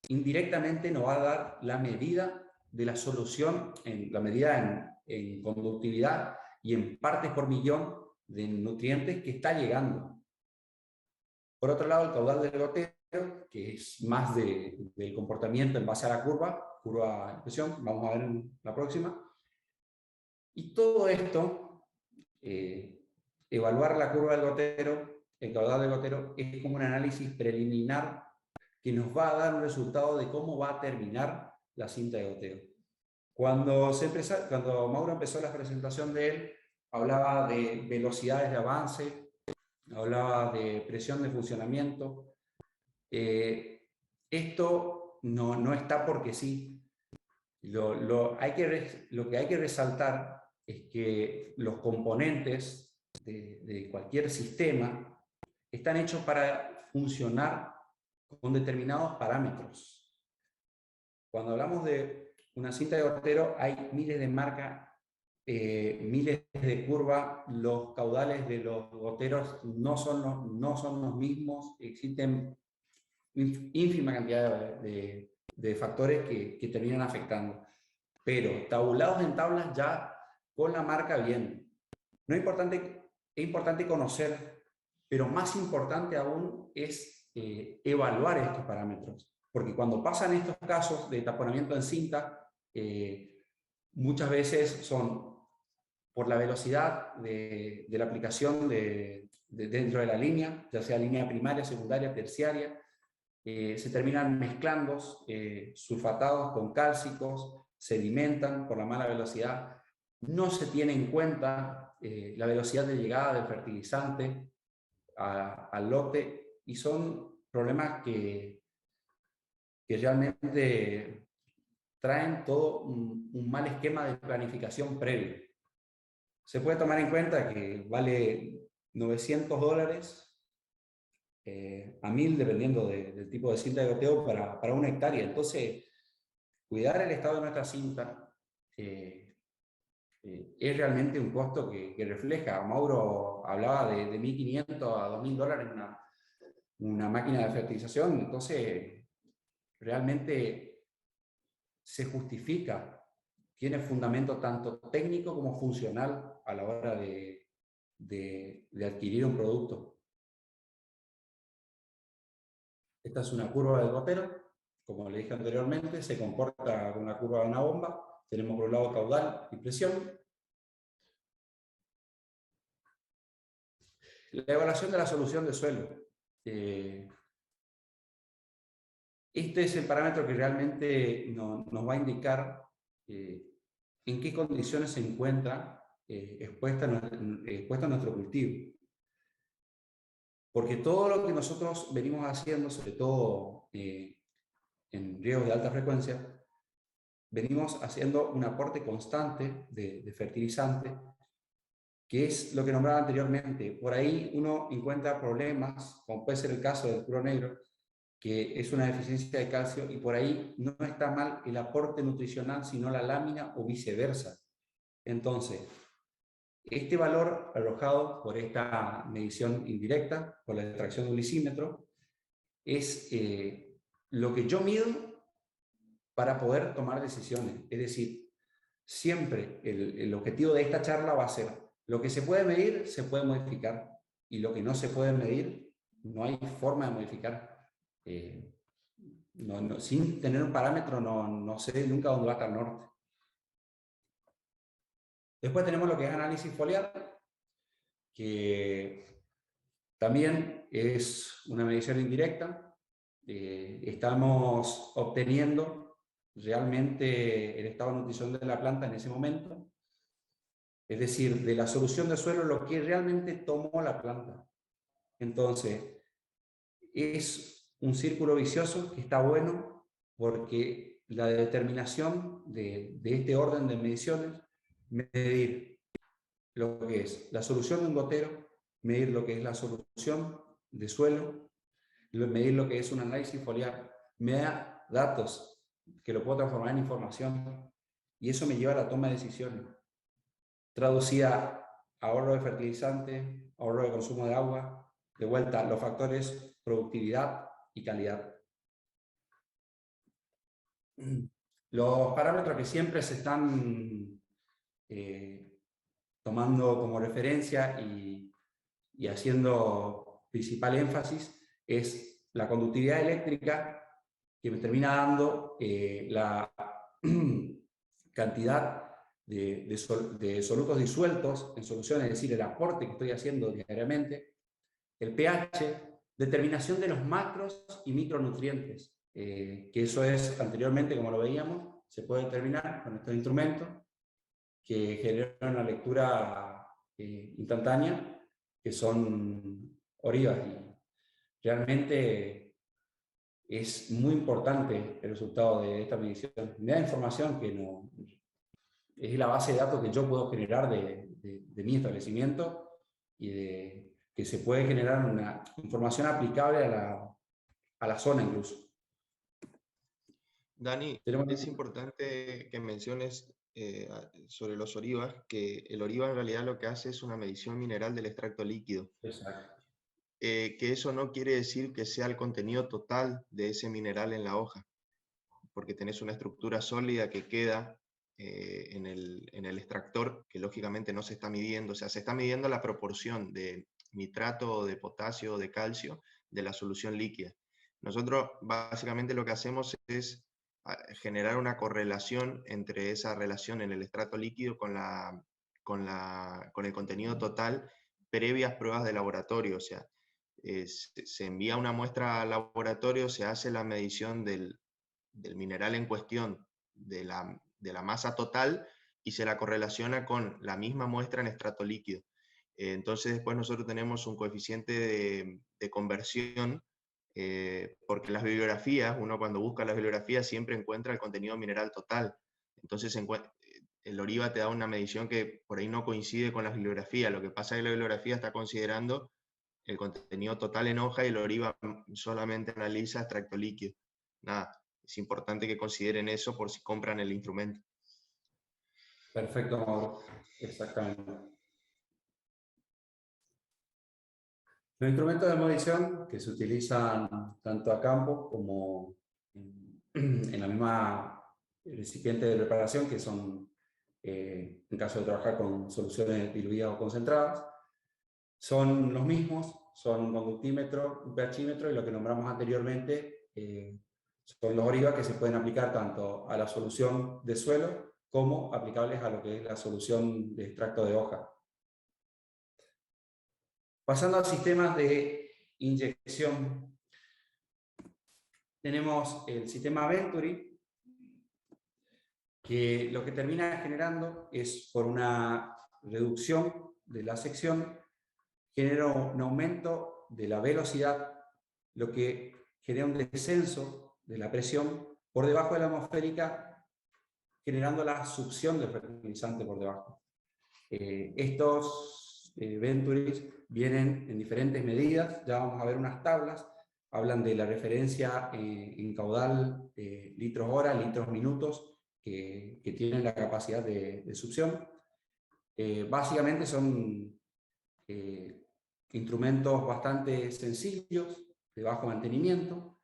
indirectamente nos va a dar la medida de la solución, la medida en conductividad y en partes por millón de nutrientes que está llegando. Por otro lado, el caudal del gotero, que es más del comportamiento en base a la curva de presión, vamos a ver en la próxima. Y todo esto, evaluar la curva del gotero, el caudal del gotero, es como un análisis preliminar que nos va a dar un resultado de cómo va a terminar la cinta de goteo. Cuando Mauro empezó la presentación de él, hablaba de velocidades de avance, hablaba de presión de funcionamiento. Esto no está porque sí. Lo que hay que resaltar es que los componentes de cualquier sistema están hechos para funcionar con determinados parámetros. Cuando hablamos de una cinta de gotero, hay miles de marcas, miles de curvas, los caudales de los goteros no son los mismos, existen ínfima cantidad de factores que terminan afectando. Pero tabulados en tablas ya con la marca bien. Es importante conocer, pero más importante aún es evaluar estos parámetros. Porque cuando pasan estos casos de taponamiento en cinta, muchas veces son por la velocidad de la aplicación dentro de la línea, ya sea línea primaria, secundaria, terciaria, se terminan mezclando sulfatados con cálcicos, sedimentan por la mala velocidad, no se tiene en cuenta la velocidad de llegada del fertilizante al lote, y son problemas que realmente traen todo un mal esquema de planificación previo. Se puede tomar en cuenta que vale $900 a 1000, dependiendo del tipo de cinta de goteo para una hectárea. Entonces, cuidar el estado de nuestra cinta es realmente un costo que refleja. Mauro hablaba de $1500 a $2000 una máquina de fertilización. Entonces, realmente se justifica, tiene fundamento tanto técnico como funcional a la hora de adquirir un producto. Esta es una curva del gotero, como le dije anteriormente, se comporta con la curva de una bomba. Tenemos por un lado caudal y presión. La evaluación de la solución de suelo. Este es el parámetro que realmente nos va a indicar en qué condiciones se encuentra expuesta nuestro cultivo. Porque todo lo que nosotros venimos haciendo, sobre todo en riegos de alta frecuencia, venimos haciendo un aporte constante de fertilizante, que es lo que nombraba anteriormente. Por ahí uno encuentra problemas, como puede ser el caso del puro negro, que es una deficiencia de calcio, y por ahí no está mal el aporte nutricional, sino la lámina o viceversa. Entonces, este valor arrojado por esta medición indirecta, por la extracción de un lisímetro, es lo que yo mido para poder tomar decisiones. Es decir, siempre el objetivo de esta charla va a ser, lo que se puede medir, se puede modificar, y lo que no se puede medir, no hay forma de modificar. Sin tener un parámetro no sé nunca dónde va a estar el norte. Después tenemos lo que es análisis foliar, que también es una medición indirecta. Estamos obteniendo realmente el estado de nutrición de la planta en ese momento, es decir, de la solución de suelo lo que realmente tomó la planta. Entonces, es un círculo vicioso que está bueno porque la determinación de este orden de mediciones, medir lo que es la solución de un gotero, medir lo que es la solución de suelo, medir lo que es un análisis foliar, me da datos que lo puedo transformar en información y eso me lleva a la toma de decisiones. Traducida a ahorro de fertilizante, ahorro de consumo de agua, de vuelta los factores productividad y calidad. Los parámetros que siempre se están tomando como referencia y haciendo principal énfasis es la conductividad eléctrica, que me termina dando la cantidad de solutos disueltos en solución, es decir, el aporte que estoy haciendo diariamente, el pH, determinación de los macros y micronutrientes, que eso es anteriormente, como lo veíamos, se puede determinar con estos instrumentos que generan una lectura instantánea, que son ORIVAS, y realmente es muy importante el resultado de esta medición. Me da información que no, es la base de datos que yo puedo generar de mi establecimiento y que se puede generar una información aplicable a la zona incluso. Dani, es importante que menciones sobre los ORIVAS, que el ORIVA en realidad lo que hace es una medición mineral del extracto líquido. Exacto. Que eso no quiere decir que sea el contenido total de ese mineral en la hoja, porque tenés una estructura sólida que queda en el extractor, que lógicamente no se está midiendo, o sea, se está midiendo la proporción de nitrato, de potasio, de calcio, de la solución líquida. Nosotros básicamente lo que hacemos es generar una correlación entre esa relación en el extracto líquido con el contenido total previas pruebas de laboratorio, o sea, se envía una muestra al laboratorio, se hace la medición del mineral en cuestión, de la masa total, y se la correlaciona con la misma muestra en estrato líquido. Entonces después nosotros tenemos un coeficiente de conversión, porque las bibliografías, uno cuando busca las bibliografías siempre encuentra el contenido mineral total. Entonces el ORIVA te da una medición que por ahí no coincide con las bibliografías. Lo que pasa es que la bibliografía está considerando el contenido total en hoja y el ORIVA solamente analiza extracto líquido. Nada, es importante que consideren eso por si compran el instrumento. Perfecto, Mauro. Exactamente. Los instrumentos de medición que se utilizan tanto a campo como en la misma recipiente de preparación, que son, en caso de trabajar con soluciones diluidas o concentradas, son los mismos, son un conductímetro, un pHímetro y lo que nombramos anteriormente son los ORIVA, que se pueden aplicar tanto a la solución de suelo como aplicables a lo que es la solución de extracto de hoja. Pasando a sistemas de inyección, tenemos el sistema Venturi, que lo que termina generando es, por una reducción de la sección, genera un aumento de la velocidad, lo que genera un descenso de la presión por debajo de la atmosférica, generando la succión del fertilizante por debajo. Estos Venturis vienen en diferentes medidas, ya vamos a ver unas tablas, hablan de la referencia en caudal, litros hora, litros minutos, que tienen la capacidad de succión. Básicamente son instrumentos bastante sencillos, de bajo mantenimiento,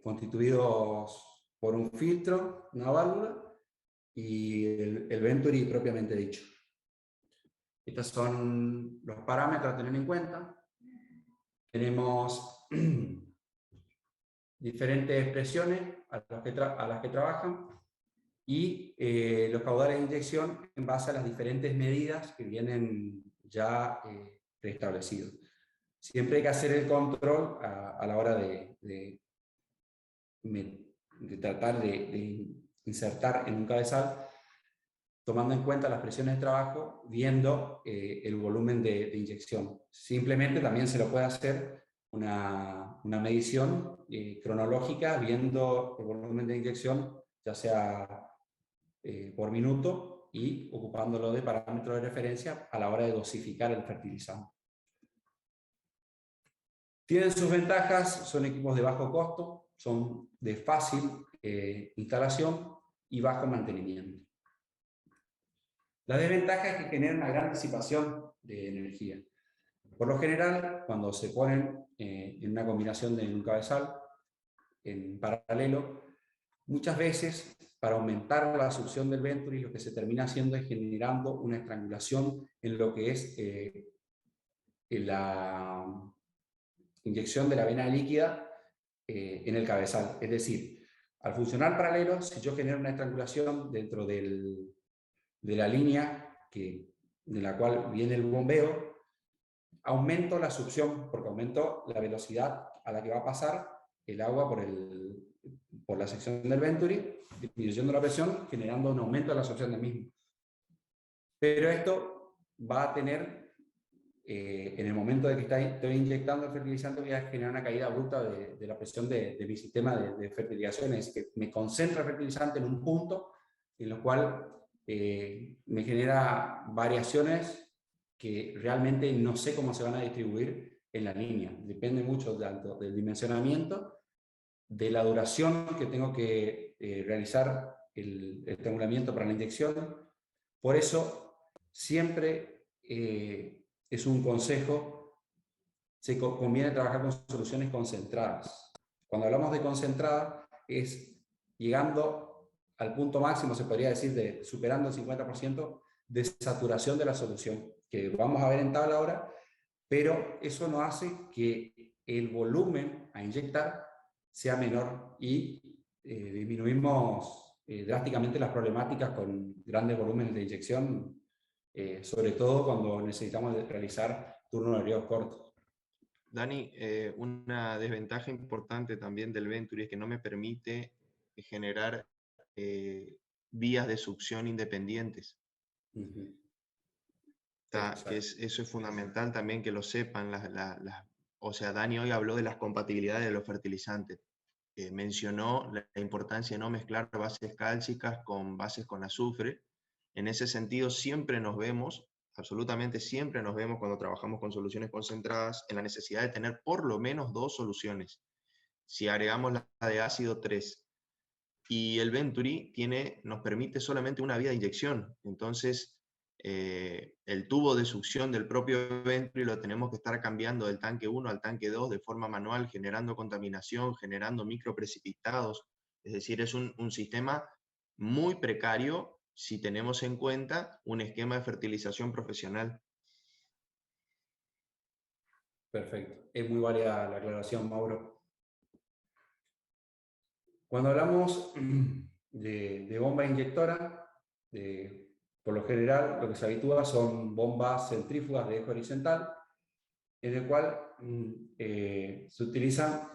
constituidos por un filtro, una válvula, y el Venturi propiamente dicho. Estos son los parámetros a tener en cuenta. Tenemos diferentes presiones a las que trabajan y los caudales de inyección en base a las diferentes medidas que vienen ya preestablecidos. Siempre hay que hacer el control a la hora de tratar de insertar en un cabezal, tomando en cuenta las presiones de trabajo, viendo el volumen de inyección. Simplemente también se lo puede hacer una medición cronológica, viendo el volumen de inyección, ya sea por minuto, y ocupándolo de parámetro de referencia a la hora de dosificar el fertilizante. Tienen sus ventajas, son equipos de bajo costo, son de fácil instalación y bajo mantenimiento. La desventaja es que generan una gran disipación de energía. Por lo general, cuando se ponen en una combinación en un cabezal, en paralelo, muchas veces para aumentar la succión del Venturi lo que se termina haciendo es generando una estrangulación en lo que es la inyección de la vena líquida en el cabezal. Es decir, al funcionar paralelo, si yo genero una estrangulación dentro de la línea de la cual viene el bombeo, aumento la succión porque aumento la velocidad a la que va a pasar el agua por la sección del Venturi, disminuyendo la presión, generando un aumento de la absorción del mismo. Pero esto va a tener, en el momento de que estoy inyectando el fertilizante, voy a generar una caída abrupta de la presión de mi sistema de fertilización, es que me concentra el fertilizante en un punto, en lo cual me genera variaciones que realmente no sé cómo se van a distribuir en la línea. Depende mucho tanto del dimensionamiento, de la duración que tengo que realizar el estrangulamiento para la inyección. Por eso, siempre es un consejo, se conviene trabajar con soluciones concentradas. Cuando hablamos de concentrada, es llegando al punto máximo, se podría decir, superando el 50% de saturación de la solución, que vamos a ver en tabla ahora, pero eso no hace que el volumen a inyectar sea menor y disminuimos drásticamente las problemáticas con grandes volúmenes de inyección, sobre todo cuando necesitamos realizar turnos de riego cortos. Dani, una desventaja importante también del Venturi es que no me permite generar vías de succión independientes. Eso es fundamental también que lo sepan. O sea, Dani hoy habló de las compatibilidades de los fertilizantes. Mencionó la importancia de no mezclar bases cálcicas con bases con azufre. En ese sentido, siempre nos vemos, absolutamente siempre nos vemos cuando trabajamos con soluciones concentradas, en la necesidad de tener por lo menos 2 soluciones. Si agregamos la de ácido, 3. Y el Venturi nos permite solamente una vía de inyección. Entonces, el tubo de succión del propio Venturi lo tenemos que estar cambiando del tanque 1 al tanque 2 de forma manual, generando contaminación, generando microprecipitados. Es decir, es un sistema muy precario si tenemos en cuenta un esquema de fertilización profesional. Perfecto. Es muy válida la aclaración, Mauro. Cuando hablamos de bomba inyectora, por lo general lo que se habitúa son bombas centrífugas de eje horizontal, en el cual se utiliza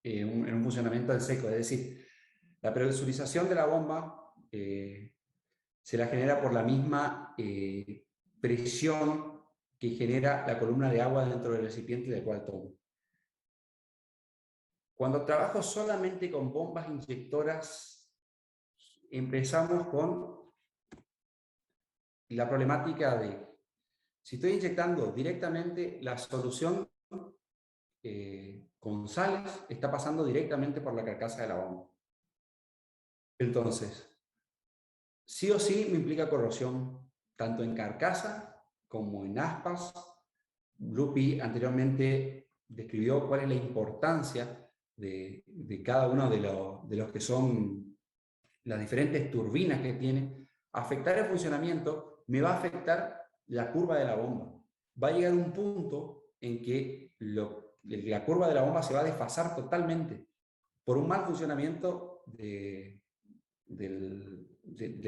en un funcionamiento en seco, es decir, la presurización de la bomba se la genera por la misma presión que genera la columna de agua dentro del recipiente del cual tomo. Cuando trabajo solamente con bombas inyectoras, empezamos con la problemática de, si estoy inyectando directamente, la solución con sales está pasando directamente por la carcasa de la bomba. Entonces, sí o sí me implica corrosión, tanto en carcasa como en aspas. Lupi anteriormente describió cuál es la importancia de cada uno de los que son las diferentes turbinas que tiene afectar el funcionamiento me va a afectar la curva de la bomba. Va a llegar un punto en que la curva de la bomba se va a desfasar totalmente por un mal funcionamiento de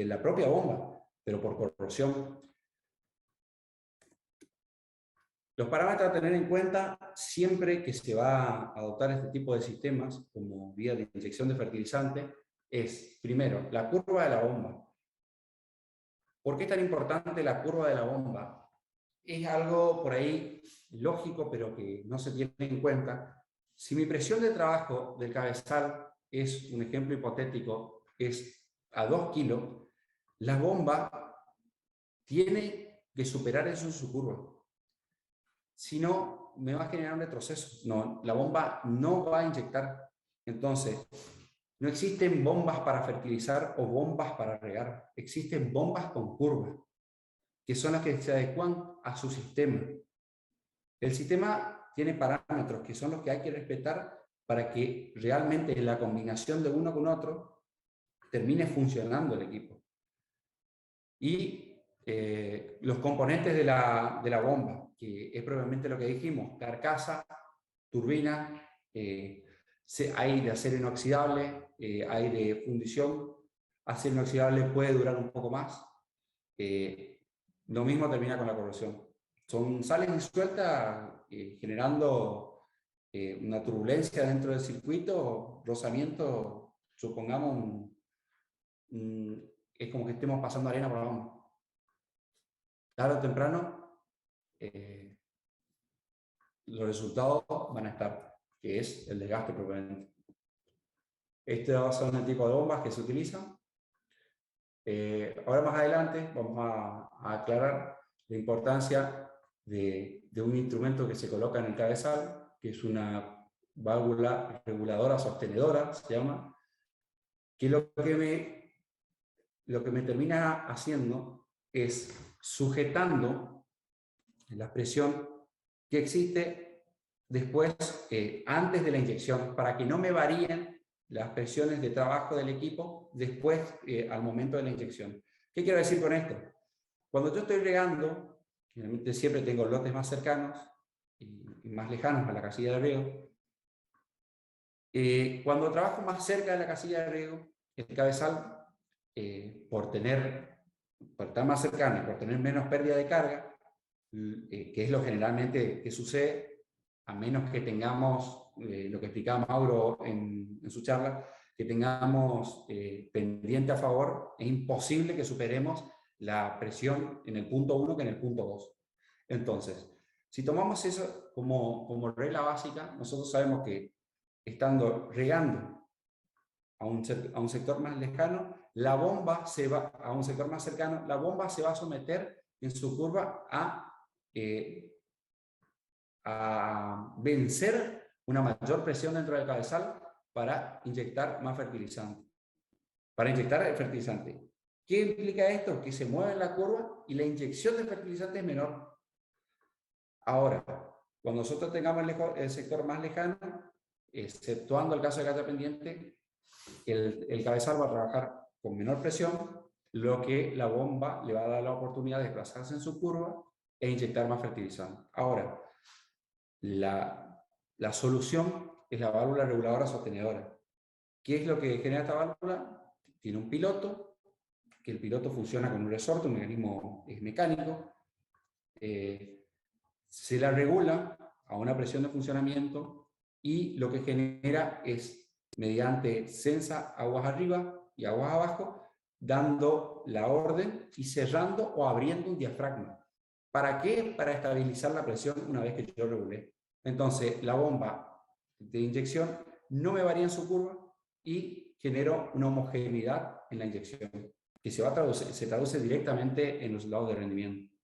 la propia bomba, pero por corrosión. Los parámetros a tener en cuenta siempre que se va a adoptar este tipo de sistemas como vía de inyección de fertilizante es, primero, la curva de la bomba. ¿Por qué es tan importante la curva de la bomba? Es algo por ahí lógico, pero que no se tiene en cuenta. Si mi presión de trabajo del cabezal es, un ejemplo hipotético, es a 2 kilos, la bomba tiene que superar eso en su curva. Si no, me va a generar un retroceso. No, la bomba no va a inyectar. Entonces, no existen bombas para fertilizar o bombas para regar. Existen bombas con curva, que son las que se adecuan a su sistema. El sistema tiene parámetros que son los que hay que respetar para que realmente la combinación de uno con otro termine funcionando el equipo. Y los componentes de la bomba, que es probablemente lo que dijimos: carcasa, turbina, hay de acero inoxidable, hay de fundición. Acero inoxidable puede durar un poco más. Lo mismo termina con la corrosión. Son sales disueltas generando una turbulencia dentro del circuito, rozamiento, supongamos, es como que estemos pasando arena por la bomba. Tarde o temprano, los resultados van a estar, que es el desgaste propiamente. Estos son el tipo de bombas que se utilizan. Ahora más adelante vamos a aclarar la importancia de un instrumento que se coloca en el cabezal, que es una válvula reguladora sostenedora, se llama, que lo que me termina haciendo es sujetando la presión que existe después, antes de la inyección, para que no me varíen las presiones de trabajo del equipo después, al momento de la inyección. ¿Qué quiero decir con esto? Cuando yo estoy regando, generalmente siempre tengo lotes más cercanos y más lejanos a la casilla de riego. Cuando trabajo más cerca de la casilla de riego, el cabezal, por estar más cercano y por tener menos pérdida de carga, que es lo generalmente que sucede, a menos que tengamos, lo que explicaba Mauro en su charla, que tengamos pendiente a favor, es imposible que superemos la presión en el punto 1 que en el punto 2. Entonces, si tomamos eso como regla básica, nosotros sabemos que estando regando a un sector más lejano, la bomba se va a un sector más cercano, la bomba se va a someter en su curva a vencer una mayor presión dentro del cabezal para inyectar más fertilizante. Para inyectar el fertilizante. ¿Qué implica esto? Que se mueve la curva y la inyección de fertilizante es menor. Ahora, cuando nosotros tengamos el sector más lejano, exceptuando el caso de calla pendiente, el cabezal va a trabajar con menor presión, lo que la bomba le va a dar la oportunidad de desplazarse en su curva e inyectar más fertilizante. Ahora, la solución es la válvula reguladora sostenedora. ¿Qué es lo que genera esta válvula? Tiene un piloto, que el piloto funciona con un resorte, un mecanismo mecánico. Se la regula a una presión de funcionamiento y lo que genera es, mediante sensa aguas arriba y aguas abajo, dando la orden y cerrando o abriendo un diafragma. ¿Para qué? Para estabilizar la presión una vez que yo regulé. Entonces, la bomba de inyección no me varía en su curva y genero una homogeneidad en la inyección, que se traduce directamente en los lados de rendimiento.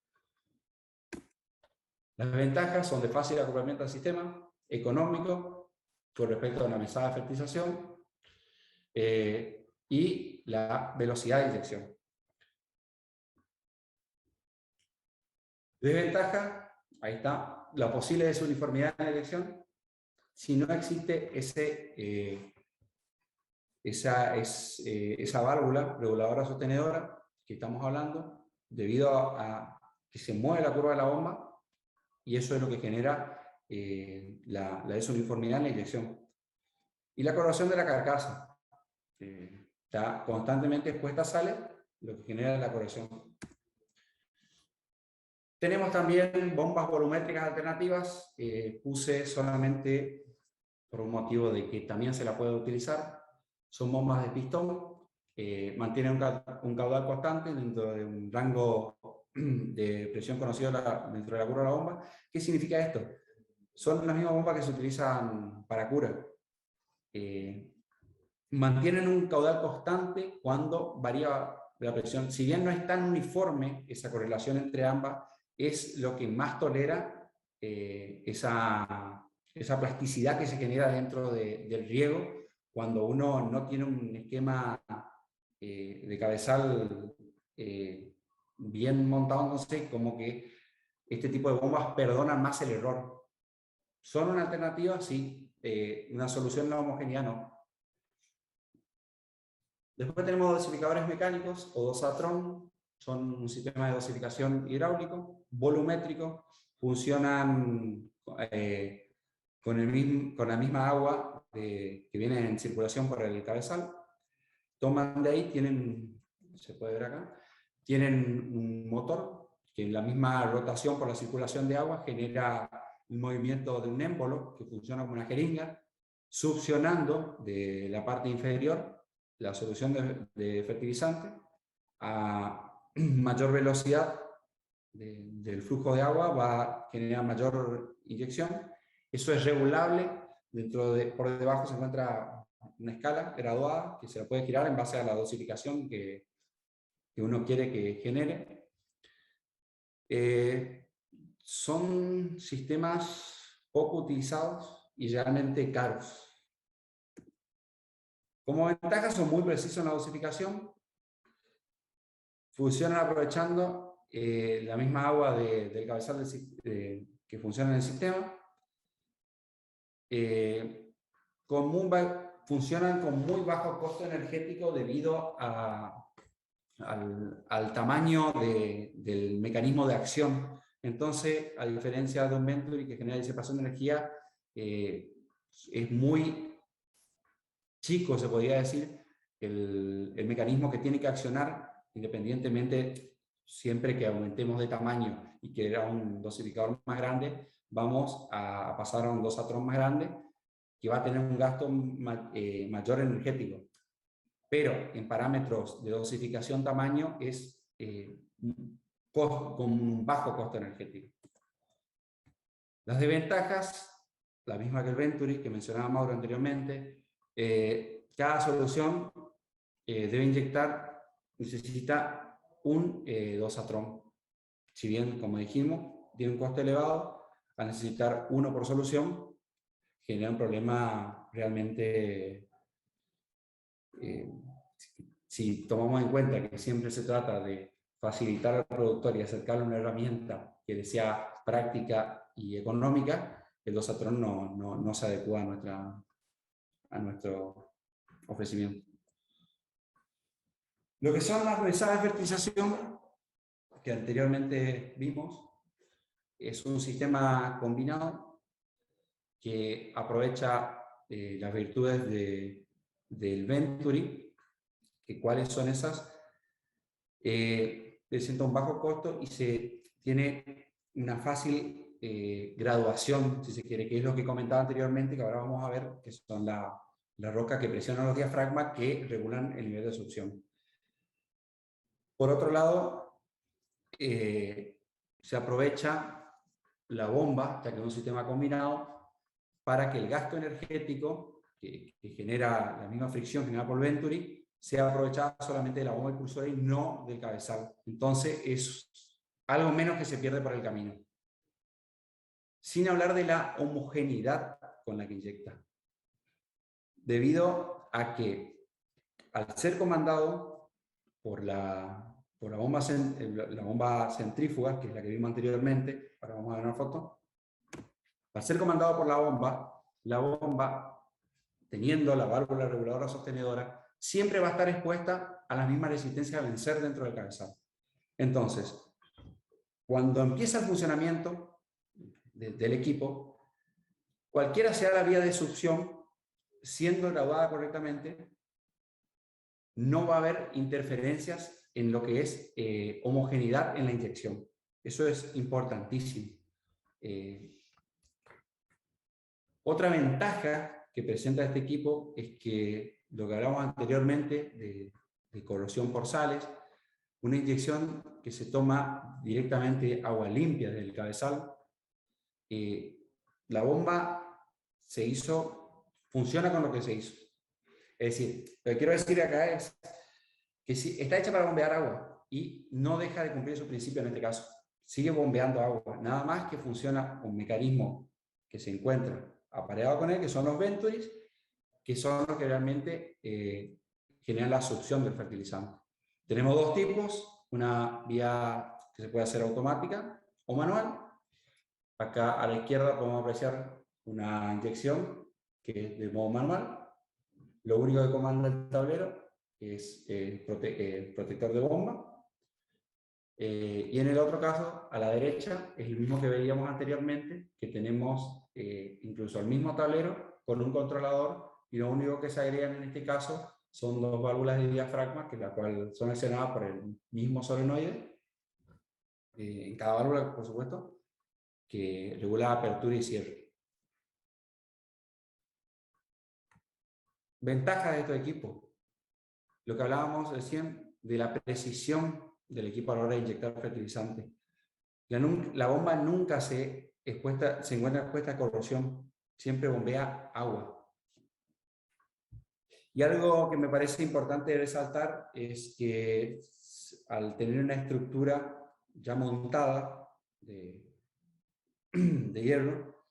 Las ventajas son de fácil acoplamiento al sistema, económico, con respecto a la mesada de fertilización, y la velocidad de inyección. Desventaja, ahí está, la posible desuniformidad en la inyección, si no existe esa válvula reguladora sostenedora, que estamos hablando, debido a que se mueve la curva de la bomba, y eso es lo que genera la desuniformidad en la inyección. Y la corrosión de la carcasa. Está constantemente expuesta a sales, lo que genera la corrosión. Tenemos también bombas volumétricas alternativas. Puse solamente por un motivo de que también se la puede utilizar. Son bombas de pistón. Mantienen un caudal constante dentro de un rango de presión conocido dentro de la curva de la bomba. ¿Qué significa esto? Son las mismas bombas que se utilizan para cura. Mantienen un caudal constante cuando varía la presión. Si bien no es tan uniforme esa correlación entre ambas, es lo que más tolera esa plasticidad que se genera dentro del riego cuando uno no tiene un esquema de cabezal bien montado. Entonces, como que este tipo de bombas perdonan más el error. ¿Son una alternativa? Sí. Una solución en la homogeneidad no. Después tenemos dosificadores mecánicos o dosatron. Son un sistema de dosificación hidráulico, volumétrico, funcionan con la misma agua que viene en circulación por el cabezal. Toman de ahí, se puede ver acá, tienen un motor que en la misma rotación por la circulación de agua genera el movimiento de un émbolo que funciona como una jeringa, succionando de la parte inferior la solución de fertilizante a mayor velocidad del flujo de agua va a generar mayor inyección. Eso es regulable. Por debajo se encuentra una escala graduada que se la puede girar en base a la dosificación que uno quiere que genere. Son sistemas poco utilizados y realmente caros. Como ventaja, son muy precisos en la dosificación. Funcionan aprovechando la misma agua del cabezal que funciona en el sistema. Funcionan con muy bajo costo energético debido al tamaño del mecanismo de acción. Entonces, a diferencia de un Venturi que genera disipación de energía, es muy chico, se podría decir, el mecanismo que tiene que accionar, independientemente, siempre que aumentemos de tamaño y que era un dosificador más grande, vamos a pasar a un dosatron más grande, que va a tener un gasto mayor energético. Pero en parámetros de dosificación tamaño es con un bajo costo energético. Las desventajas, la misma que el Venturi, que mencionaba Mauro anteriormente. Cada solución necesita un dosatron. Si bien, como dijimos, tiene un costo elevado, al necesitar uno por solución, genera un problema realmente, si tomamos en cuenta que siempre se trata de facilitar al productor y acercarle una herramienta que sea práctica y económica, el dosatron no se adecua a nuestro ofrecimiento. Lo que son las revisadas de fertilización, que anteriormente vimos, es un sistema combinado que aprovecha las virtudes del Venturi. ¿Cuáles son esas? Presenta un bajo costo y se tiene una fácil graduación, si se quiere, que es lo que comentaba anteriormente, que ahora vamos a ver, que son la roca que presiona los diafragmas que regulan el nivel de succión. Por otro lado, se aprovecha la bomba, ya que es un sistema combinado, para que el gasto energético que genera la misma fricción generada por Venturi sea aprovechada solamente de la bomba impulsora y no del cabezal. Entonces es algo menos que se pierde por el camino. Sin hablar de la homogeneidad con la que inyecta. Debido a que al ser comandado por la bomba centrífuga, que es la que vimos anteriormente, ahora vamos a ver una foto, al ser comandado por la bomba, teniendo la válvula reguladora sostenedora, siempre va a estar expuesta a la misma resistencia a vencer dentro del cabezal. Entonces, cuando empieza el funcionamiento del equipo, cualquiera sea la vía de succión, siendo graduada correctamente, no va a haber interferencias en lo que es homogeneidad en la inyección. Eso es importantísimo. Otra ventaja que presenta este equipo es que lo que hablamos anteriormente de corrosión por sales, una inyección que se toma directamente agua limpia del cabezal. La bomba funciona con lo que se hizo. Es decir, lo que quiero decir acá es que está hecha para bombear agua y no deja de cumplir su principio en este caso. Sigue bombeando agua, nada más que funciona un mecanismo que se encuentra apareado con él, que son los Venturis, que son los que realmente generan la succión del fertilizante. Tenemos dos tipos, una vía que se puede hacer automática o manual. Acá a la izquierda podemos apreciar una inyección que es de modo manual. Lo único que comanda el tablero es protector de bomba. Y en el otro caso, a la derecha, es el mismo que veíamos anteriormente, que tenemos incluso el mismo tablero con un controlador, y lo único que se agregan en este caso son dos válvulas de diafragma, que la cual son accionadas por el mismo solenoide, en cada válvula, por supuesto, que regula apertura y cierre. Ventajas de estos equipos. Lo que hablábamos recién de la precisión del equipo a la hora de inyectar fertilizante. La bomba nunca se encuentra expuesta a corrosión, siempre bombea agua. Y algo que me parece importante resaltar es que al tener una estructura ya montada de hierro,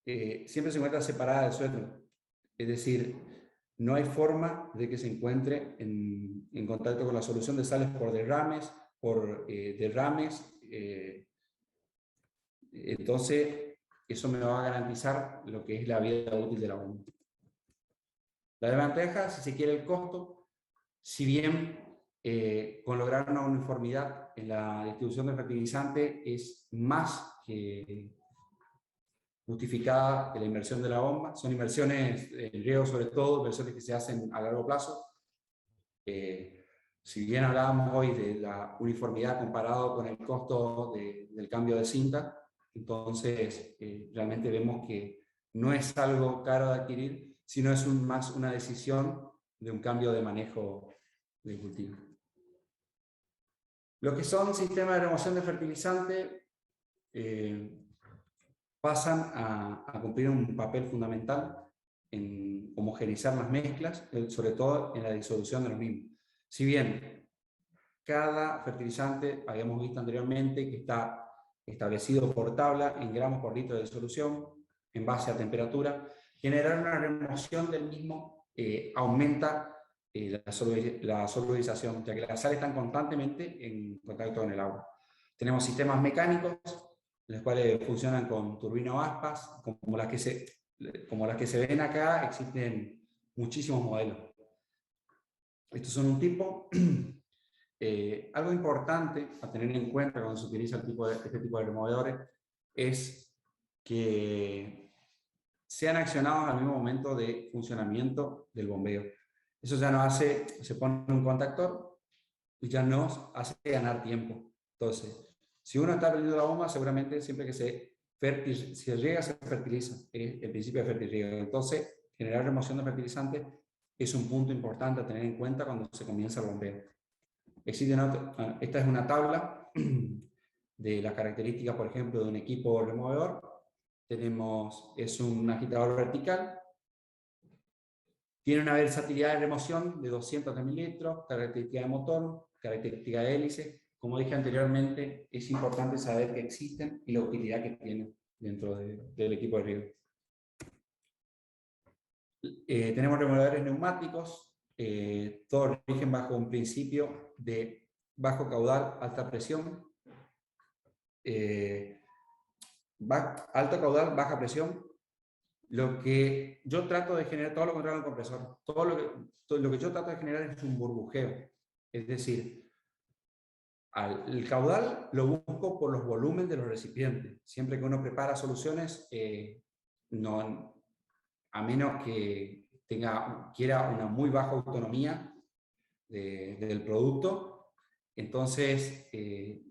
siempre se encuentra separada del suelo. Es decir, no hay forma de que se encuentre en contacto con la solución de sales por derrames, entonces eso me va a garantizar lo que es la vida útil de la bomba. La desventaja, si se quiere, el costo, si bien con lograr una uniformidad en la distribución del fertilizante es más que justificada de la inversión de la bomba. Son inversiones en riego, sobre todo, inversiones que se hacen a largo plazo. Si bien hablábamos hoy de la uniformidad comparado con el costo del cambio de cinta, entonces realmente vemos que no es algo caro de adquirir, sino es más una decisión de un cambio de manejo del cultivo. Lo que son sistemas de remoción de fertilizante pasan a cumplir un papel fundamental en homogeneizar las mezclas, sobre todo en la disolución de los mismos. Si bien cada fertilizante, habíamos visto anteriormente, que está establecido por tabla en gramos por litro de solución, en base a temperatura, generar una remoción del mismo aumenta la solubilización, ya que las sales están constantemente en contacto con el agua. Tenemos sistemas mecánicos, los cuales funcionan con turbinas o aspas, como las que se ven acá. Existen muchísimos modelos. Estos son un tipo. Algo importante a tener en cuenta cuando se utiliza este tipo de removedores es que sean accionados al mismo momento de funcionamiento del bombeo. Eso ya nos hace, se pone un contactor y ya nos hace ganar tiempo. Entonces, si uno está prendiendo la bomba, seguramente siempre que se riega, se fertiliza. Es el principio de fertirriego. Entonces, generar remoción de fertilizantes es un punto importante a tener en cuenta cuando se comienza el bombeo. Esta es una tabla de las características, por ejemplo, de un equipo removedor. Es un agitador vertical. Tiene una versatilidad de remoción de 200 mililitros, característica de motor, característica de hélice. Como dije anteriormente, es importante saber que existen y la utilidad que tienen dentro del equipo de riego. Tenemos removedores neumáticos, todos rigen bajo un principio de bajo caudal, alta presión. Alto caudal, baja presión. lo que yo trato de generar, todo lo contrario al compresor, todo lo que yo trato de generar es un burbujeo. Es decir, el caudal lo busco por los volúmenes de los recipientes. Siempre que uno prepara soluciones, a menos que quiera una muy baja autonomía del producto, entonces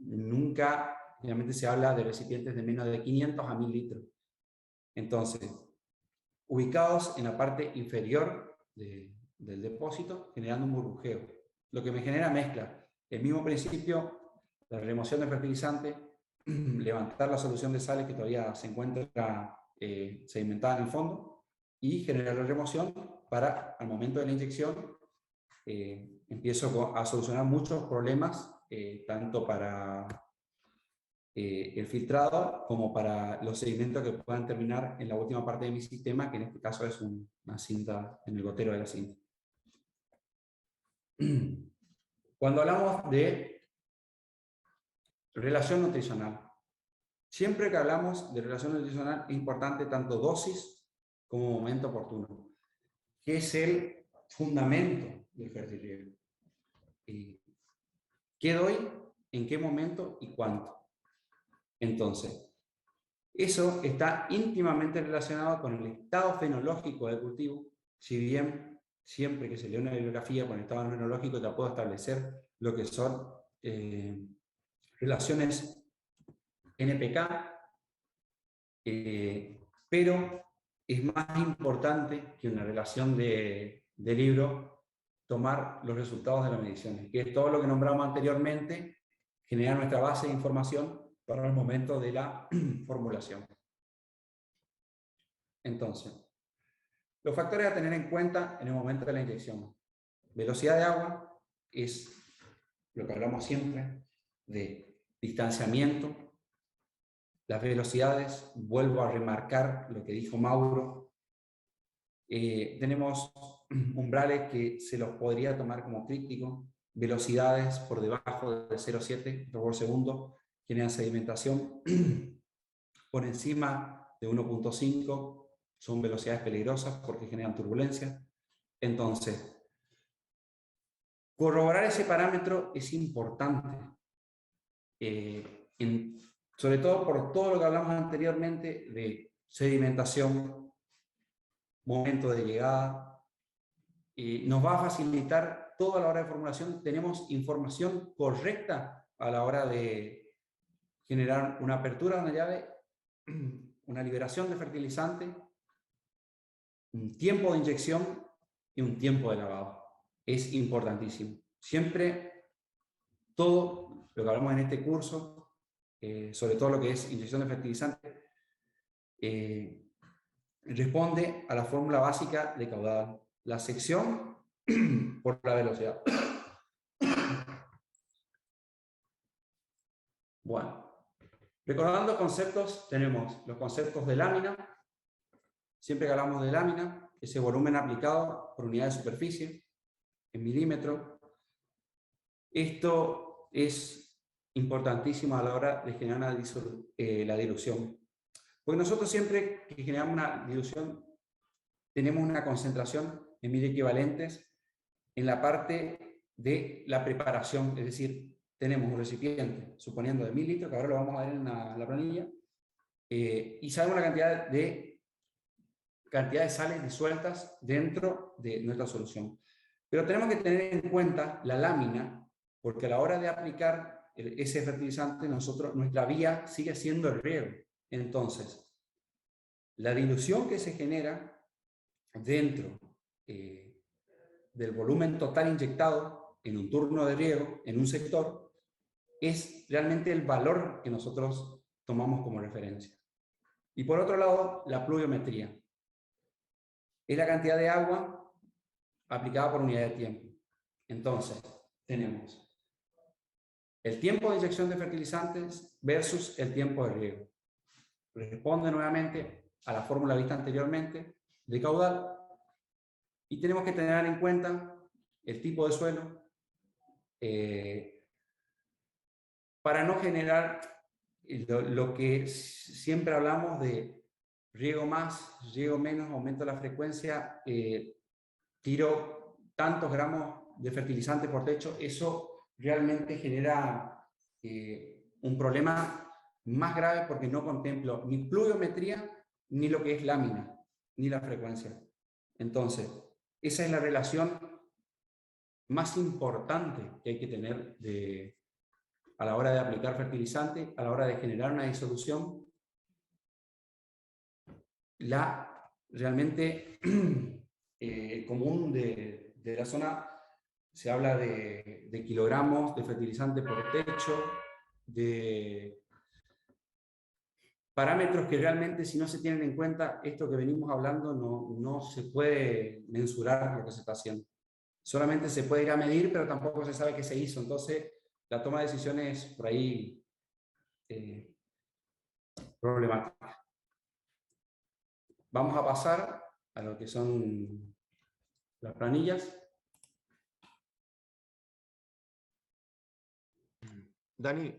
nunca, generalmente se habla de recipientes de menos de 500 a 1000 litros. Entonces, ubicados en la parte inferior del depósito, generando un burbujeo. Lo que me genera mezcla. El mismo principio, la remoción de fertilizante, levantar la solución de sales que todavía se encuentra sedimentada en el fondo, y generar la remoción para, al momento de la inyección, empiezo a solucionar muchos problemas, tanto para el filtrado como para los sedimentos que puedan terminar en la última parte de mi sistema, que en este caso es una cinta en el gotero de la cinta. Cuando hablamos de relación nutricional, siempre que hablamos de relación nutricional es importante tanto dosis como momento oportuno, que es el fundamento del fertirriego. ¿Qué doy? ¿En qué momento? ¿Y cuánto? Entonces, eso está íntimamente relacionado con el estado fenológico del cultivo, si bien siempre que se lee una bibliografía con el estado fenológico ya puedo establecer lo que son relaciones NPK, pero es más importante que una relación de libro tomar los resultados de las mediciones, que es todo lo que nombramos anteriormente, generar nuestra base de información para el momento de la formulación. Entonces, los factores a tener en cuenta en el momento de la inyección. Velocidad de agua es lo que hablamos siempre de distanciamiento. Las velocidades, vuelvo a remarcar lo que dijo Mauro. Tenemos umbrales que se los podría tomar como críticos. Velocidades por debajo de 0,7 por segundo generan sedimentación. Por encima de 1,5 son velocidades peligrosas porque generan turbulencia. Entonces, corroborar ese parámetro es importante, sobre todo por todo lo que hablamos anteriormente de sedimentación, momento de llegada. Nos va a facilitar toda la hora de formulación. Tenemos información correcta a la hora de generar una apertura de una llave, una liberación de fertilizante, un tiempo de inyección y un tiempo de lavado. Es importantísimo. Siempre todo lo que hablamos en este curso, sobre todo lo que es inyección de fertilizante, responde a la fórmula básica de caudal. La sección por la velocidad. Bueno, recordando conceptos, tenemos los conceptos de lámina. Siempre que hablamos de lámina, ese volumen aplicado por unidad de superficie, en milímetros. Esto es importantísimo a la hora de generar la dilución. Porque nosotros siempre que generamos una dilución, tenemos una concentración en miliequivalentes en la parte de la preparación, es decir, tenemos un recipiente, suponiendo de 1000 litros, que ahora lo vamos a ver en la planilla, y sabemos la cantidad de sales disueltas dentro de nuestra solución. Pero tenemos que tener en cuenta la lámina, porque a la hora de aplicar ese fertilizante, nuestra vía sigue siendo el riego. Entonces, la dilución que se genera dentro del volumen total inyectado en un turno de riego, en un sector, es realmente el valor que nosotros tomamos como referencia. Y por otro lado, la pluviometría. Es la cantidad de agua aplicada por unidad de tiempo. Entonces, tenemos el tiempo de inyección de fertilizantes versus el tiempo de riego. Responde nuevamente a la fórmula vista anteriormente de caudal. Y tenemos que tener en cuenta el tipo de suelo para no generar lo que siempre hablamos de riego más, riego menos, aumento la frecuencia, tiro tantos gramos de fertilizante por techo, eso realmente genera un problema más grave porque no contemplo ni pluviometría, ni lo que es lámina, ni la frecuencia. Entonces, esa es la relación más importante que hay que tener a la hora de aplicar fertilizante, a la hora de generar una disolución. Realmente común de la zona se habla de kilogramos de fertilizante por techo, de parámetros que realmente, si no se tienen en cuenta, esto que venimos hablando no se puede mensurar lo que se está haciendo. Solamente se puede ir a medir, pero tampoco se sabe qué se hizo. Entonces, la toma de decisiones por ahí problemática. Vamos a pasar a lo que son las planillas. Dani,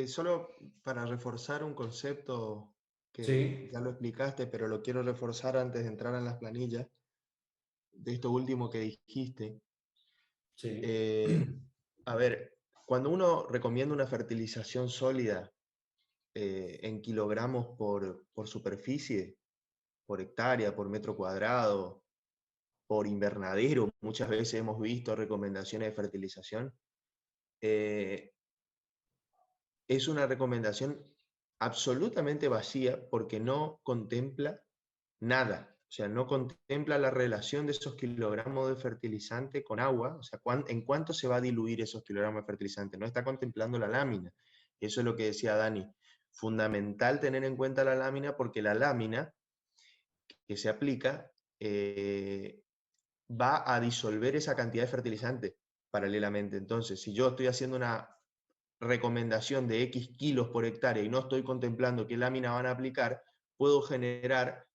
solo para reforzar un concepto que Sí. ya lo explicaste, pero lo quiero reforzar antes de entrar en las planillas, de esto último que dijiste. Sí. A ver, cuando uno recomienda una fertilización sólida en kilogramos por superficie, por hectárea, por metro cuadrado, por invernadero, muchas veces hemos visto recomendaciones de fertilización, es una recomendación absolutamente vacía porque no contempla nada. O sea, no contempla la relación de esos kilogramos de fertilizante con agua, o sea, en cuánto se va a diluir esos kilogramos de fertilizante. No está contemplando la lámina. Eso es lo que decía Dani. Fundamental tener en cuenta la lámina porque la lámina que se aplica va a disolver esa cantidad de fertilizante paralelamente. Entonces, si yo estoy haciendo una recomendación de X kilos por hectárea y no estoy contemplando qué lámina van a aplicar, puedo generar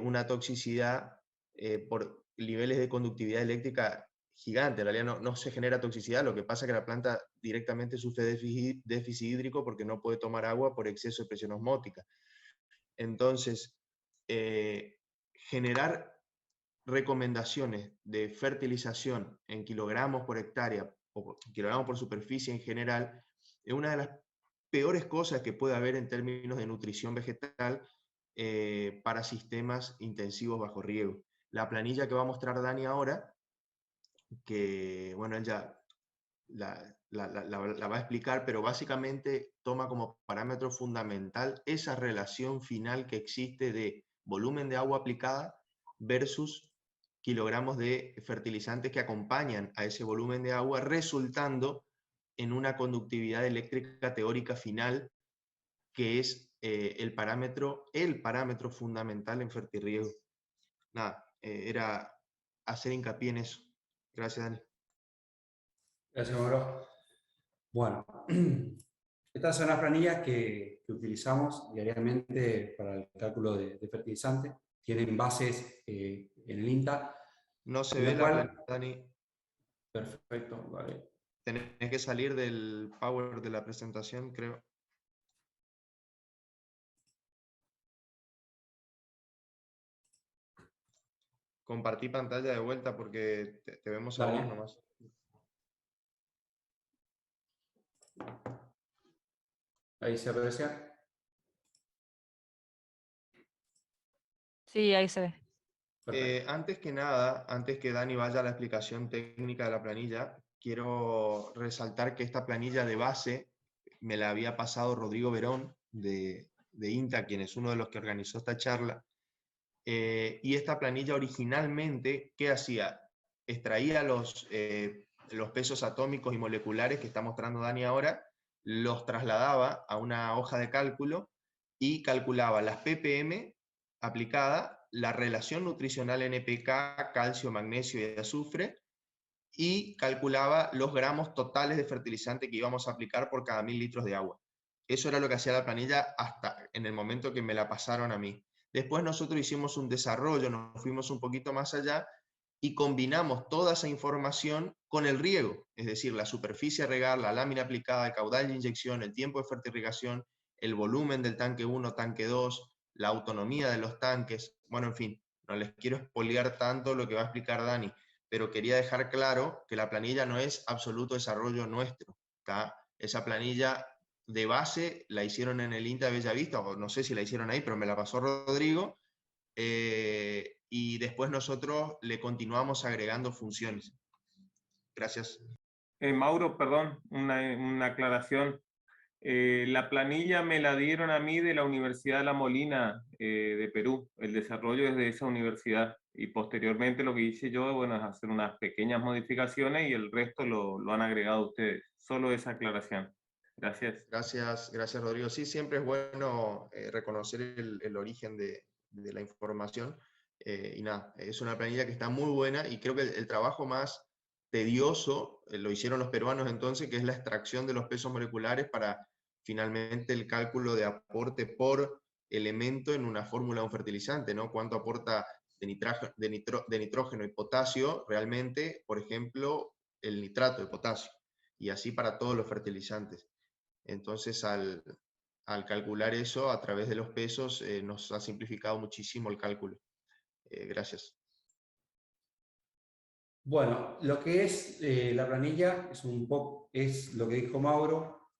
una toxicidad por niveles de conductividad eléctrica gigante. En realidad no se genera toxicidad, lo que pasa es que la planta directamente sufre déficit hídrico porque no puede tomar agua por exceso de presión osmótica. Entonces, generar recomendaciones de fertilización en kilogramos por hectárea o kilogramos por superficie en general es una de las peores cosas que puede haber en términos de nutrición vegetal para sistemas intensivos bajo riego. La planilla que va a mostrar Dani ahora, que bueno, él ya la va a explicar, pero básicamente toma como parámetro fundamental esa relación final que existe de volumen de agua aplicada versus kilogramos de fertilizantes que acompañan a ese volumen de agua, resultando en una conductividad eléctrica teórica final, que es el parámetro fundamental en fertirriego. Nada, era hacer hincapié en eso. Gracias, Dani. Gracias, Mauro. Bueno, estas son las planillas que utilizamos diariamente para el cálculo de fertilizante. Tienen bases en el INTA. No se ve la planilla, Dani. Perfecto, vale. Tenés que salir del power de la presentación, creo. Compartí pantalla de vuelta porque te vemos a vos nomás. Ahí se aprecia. Sí, ahí se ve. Antes que nada, antes que Dani vaya a la explicación técnica de la planilla, quiero resaltar que esta planilla de base me la había pasado Rodrigo Verón de INTA, quien es uno de los que organizó esta charla. Y esta planilla originalmente, ¿qué hacía? Extraía los pesos atómicos y moleculares que está mostrando Dani ahora, los trasladaba a una hoja de cálculo y calculaba las ppm aplicada, la relación nutricional NPK, calcio, magnesio y azufre, y calculaba los gramos totales de fertilizante que íbamos a aplicar por cada 1000 litros de agua. Eso era lo que hacía la planilla hasta en el momento que me la pasaron a mí. Después nosotros hicimos un desarrollo, nos fuimos un poquito más allá y combinamos toda esa información con el riego, es decir, la superficie a regar, la lámina aplicada, el caudal de inyección, el tiempo de fertirrigación, el volumen del tanque 1, tanque 2, la autonomía de los tanques. Bueno, en fin, no les quiero espolear tanto lo que va a explicar Dani, pero quería dejar claro que la planilla no es absoluto desarrollo nuestro. Esa planilla de base la hicieron en el INTA de Bellavista, o no sé si la hicieron ahí, pero me la pasó Rodrigo, y después nosotros le continuamos agregando funciones. Gracias. Mauro, perdón, una aclaración. La planilla me la dieron a mí de la Universidad de La Molina de Perú. El desarrollo es de esa universidad. Y posteriormente lo que hice yo, bueno, es hacer unas pequeñas modificaciones y el resto lo han agregado ustedes. Solo esa aclaración. Gracias. Gracias Rodrigo. Sí, siempre es bueno reconocer el origen de la información. Y nada, es una planilla que está muy buena y creo que el trabajo más tedioso lo hicieron los peruanos entonces, que es la extracción de los pesos moleculares para finalmente el cálculo de aporte por elemento en una fórmula de un fertilizante, ¿no? Cuánto aporta de nitrógeno y potasio realmente, por ejemplo, el nitrato de potasio, y así para todos los fertilizantes. Entonces, al calcular eso a través de los pesos, nos ha simplificado muchísimo el cálculo. Gracias. Bueno, lo que es la planilla es lo que dijo Mauro.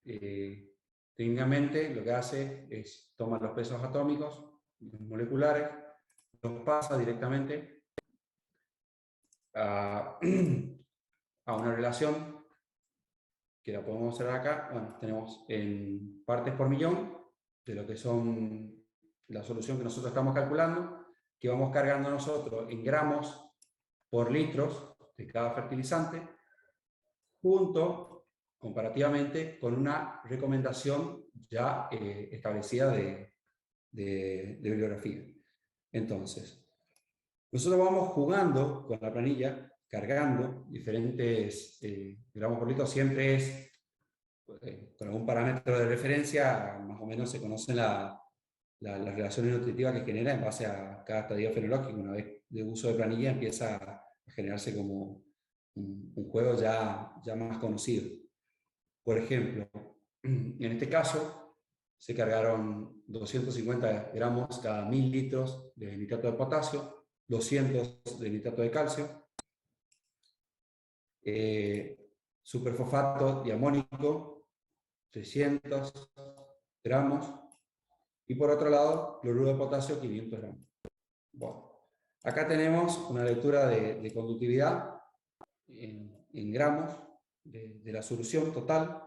Técnicamente lo que hace es tomar los pesos atómicos, los moleculares, los pasa directamente a una relación que la podemos observar acá. Bueno, tenemos en partes por millón de lo que son la solución que nosotros estamos calculando, que vamos cargando nosotros en gramos por litros de cada fertilizante, junto, comparativamente, con una recomendación ya establecida de bibliografía. Entonces, nosotros vamos jugando con la planilla, cargando diferentes gramos por litro, siempre es con algún parámetro de referencia, más o menos se conocen las relaciones nutritivas que genera en base a cada estadio fenológico. Una vez de uso de planilla empieza a generarse como un juego ya más conocido. Por ejemplo, en este caso se cargaron 250 gramos cada 1000 litros de nitrato de potasio, 200 de nitrato de calcio, superfosfato diamónico, 300 gramos, y por otro lado, cloruro de potasio, 500 gramos. Bueno, acá tenemos una lectura de conductividad en gramos de la solución total.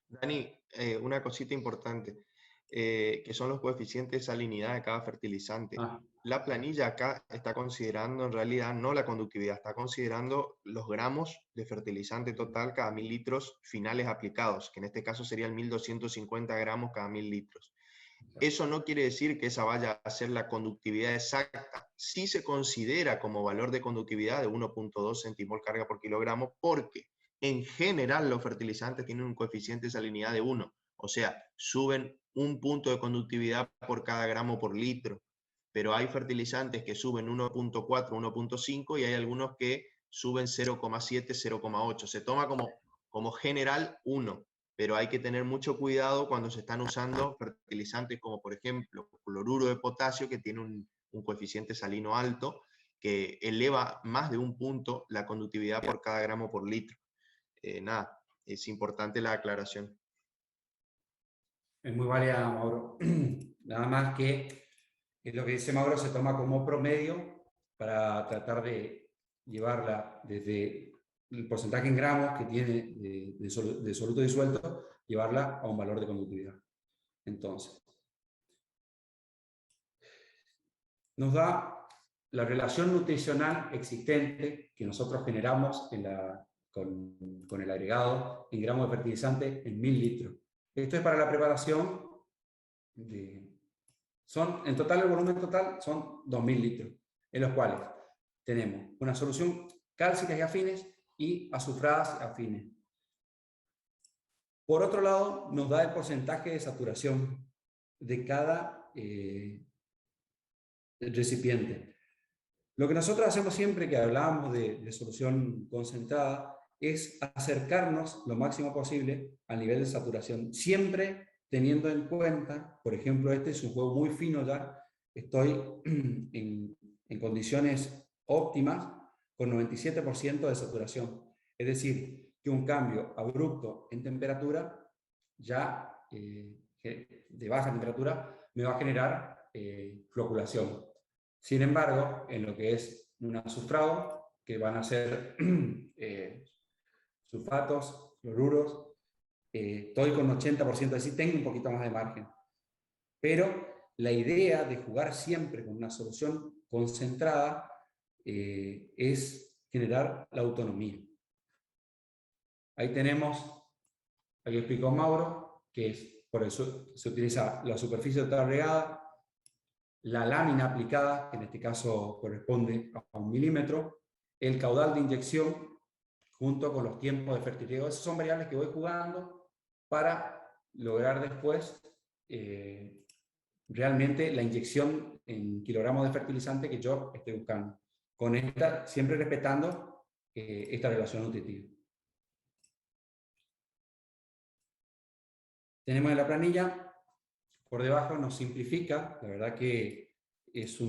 Dani, una cosita importante, que son los coeficientes de salinidad de cada fertilizante. La planilla acá está considerando en realidad no la conductividad, está considerando los gramos de fertilizante total cada 1000 litros finales aplicados, que en este caso serían 1250 gramos cada 1000 litros. Eso no quiere decir que esa vaya a ser la conductividad exacta. Sí se considera como valor de conductividad de 1.2 centimol carga por kilogramo, porque en general los fertilizantes tienen un coeficiente de salinidad de 1, o sea, suben un punto de conductividad por cada gramo por litro, pero hay fertilizantes que suben 1.4, 1.5 y hay algunos que suben 0.7, 0.8. Se toma como general 1. Pero hay que tener mucho cuidado cuando se están usando fertilizantes como, por ejemplo, cloruro de potasio, que tiene un coeficiente salino alto, que eleva más de un punto la conductividad por cada gramo por litro. Nada, es importante la aclaración. Es muy válida, Mauro. Nada más que lo que dice Mauro se toma como promedio para tratar de llevarla desde el porcentaje en gramos que tiene de soluto disuelto, llevarla a un valor de conductividad. Entonces, nos da la relación nutricional existente que nosotros generamos con el agregado en gramos de fertilizante en 1000 litros. Esto es para la preparación en total, el volumen total son 2000 litros, en los cuales tenemos una solución cálcicas y afines y azufradas afines. Por otro lado, nos da el porcentaje de saturación de cada recipiente. Lo que nosotros hacemos siempre que hablamos de solución concentrada es acercarnos lo máximo posible al nivel de saturación, siempre teniendo en cuenta, por ejemplo, este es un juego muy fino ya, estoy en condiciones óptimas con 97% de saturación. Es decir, que un cambio abrupto en temperatura, ya de baja temperatura, me va a generar floculación. Sin embargo, en lo que es un azufrado, que van a ser sulfatos, cloruros, estoy con 80%, es decir, tengo un poquito más de margen. Pero la idea de jugar siempre con una solución concentrada es generar la autonomía. Ahí tenemos, ahí explicó Mauro, que es, por eso se utiliza la superficie total regada, la lámina aplicada, que en este caso corresponde a 1 milímetro, el caudal de inyección, junto con los tiempos de fertilidad. Esas son variables que voy jugando para lograr después realmente la inyección en kilogramos de fertilizante que yo estoy buscando. Con esta, siempre respetando esta relación nutritiva. Tenemos en la planilla, por debajo nos simplifica, la verdad que es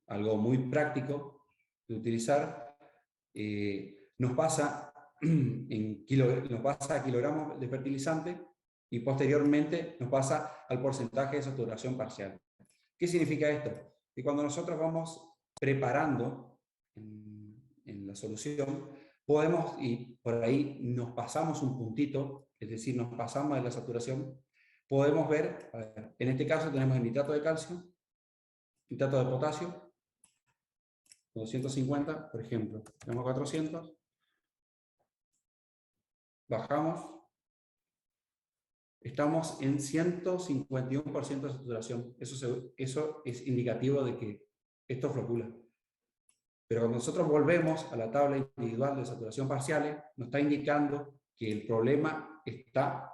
algo muy práctico de utilizar. Nos pasa a kilogramos de fertilizante y posteriormente nos pasa al porcentaje de saturación parcial. ¿Qué significa esto? Que cuando nosotros vamos preparando en la solución, podemos, y por ahí nos pasamos un puntito, es decir, nos pasamos de la saturación, podemos ver, a ver, en este caso tenemos el nitrato de calcio, nitrato de potasio, 250, por ejemplo, tenemos 400, bajamos, estamos en 151% de saturación. Eso es indicativo de que esto flocula. Pero cuando nosotros volvemos a la tabla individual de saturación parciales, nos está indicando que el problema está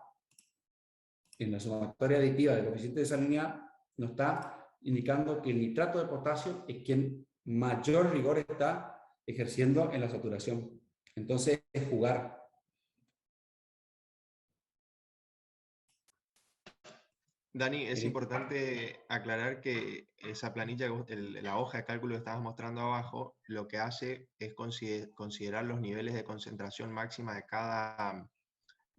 en la sumatoria aditiva del coeficiente de salinidad, nos está indicando que el nitrato de potasio es quien mayor rigor está ejerciendo en la saturación. Entonces, es jugar. Dani, es importante aclarar que esa planilla, la hoja de cálculo que estabas mostrando abajo, lo que hace es considerar los niveles de concentración máxima de cada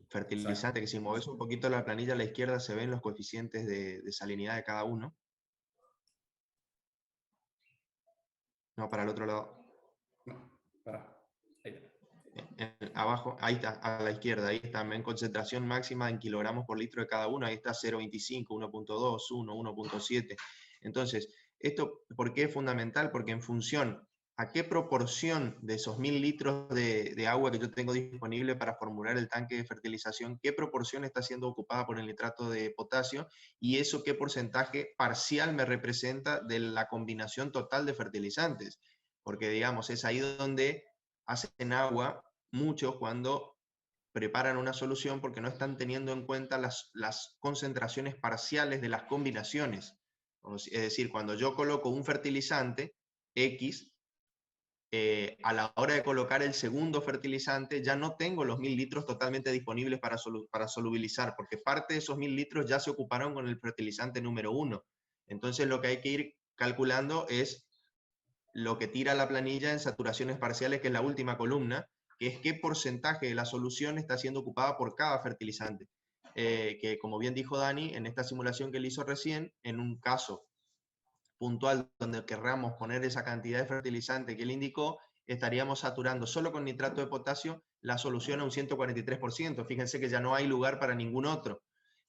fertilizante. Exacto. Que si mueves un poquito la planilla a la izquierda se ven los coeficientes de salinidad de cada uno. No, para el otro lado. No, para. Ahí. Abajo, ahí está, a la izquierda, ahí está, en concentración máxima en kilogramos por litro de cada uno, ahí está 0,25, 1,2, 1, 1,7. Entonces, ¿esto por qué es fundamental? Porque en función a qué proporción de esos 1000 litros de agua que yo tengo disponible para formular el tanque de fertilización, qué proporción está siendo ocupada por el nitrato de potasio y eso qué porcentaje parcial me representa de la combinación total de fertilizantes. Porque, digamos, es ahí donde hacen agua muchos cuando preparan una solución porque no están teniendo en cuenta las concentraciones parciales de las combinaciones. Es decir, cuando yo coloco un fertilizante X, a la hora de colocar el segundo fertilizante ya no tengo los 1000 litros totalmente disponibles para solubilizar, porque parte de esos 1000 litros ya se ocuparon con el fertilizante número 1. Entonces lo que hay que ir calculando es lo que tira la planilla en saturaciones parciales, que es la última columna, que es qué porcentaje de la solución está siendo ocupada por cada fertilizante. Que como bien dijo Dani, en esta simulación que él hizo recién, en un caso puntual donde querramos poner esa cantidad de fertilizante que él indicó, estaríamos saturando solo con nitrato de potasio la solución a un 143%. Fíjense que ya no hay lugar para ningún otro.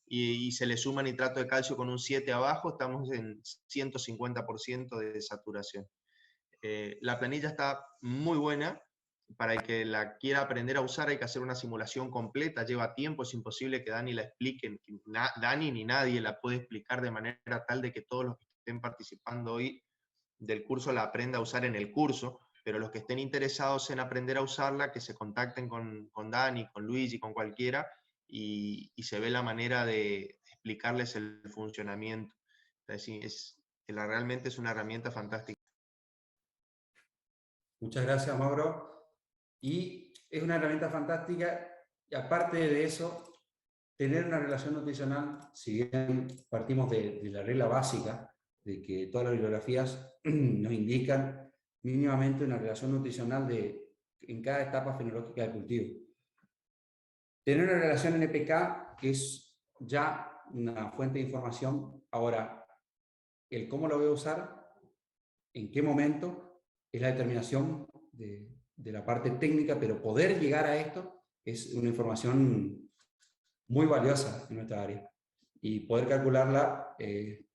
Y se le suma nitrato de calcio con un 7 abajo, estamos en 150% de saturación. La planilla está muy buena. Para el que la quiera aprender a usar hay que hacer una simulación completa, lleva tiempo, es imposible que Dani la explique, Dani ni nadie la puede explicar de manera tal de que todos los que estén participando hoy del curso la aprenda a usar en el curso, pero los que estén interesados en aprender a usarla, que se contacten con Dani, con Luigi, con cualquiera, y se ve la manera de explicarles el funcionamiento. Es decir, realmente es una herramienta fantástica. Muchas gracias, Mauro. Y es una herramienta fantástica, y aparte de eso, tener una relación nutricional, si bien partimos de la regla básica, de que todas las bibliografías nos indican mínimamente una relación nutricional en cada etapa fenológica del cultivo. Tener una relación NPK es ya una fuente de información. Ahora, el cómo lo voy a usar, en qué momento, es la determinación de la parte técnica, pero poder llegar a esto es una información muy valiosa en nuestra área. Y poder calcularla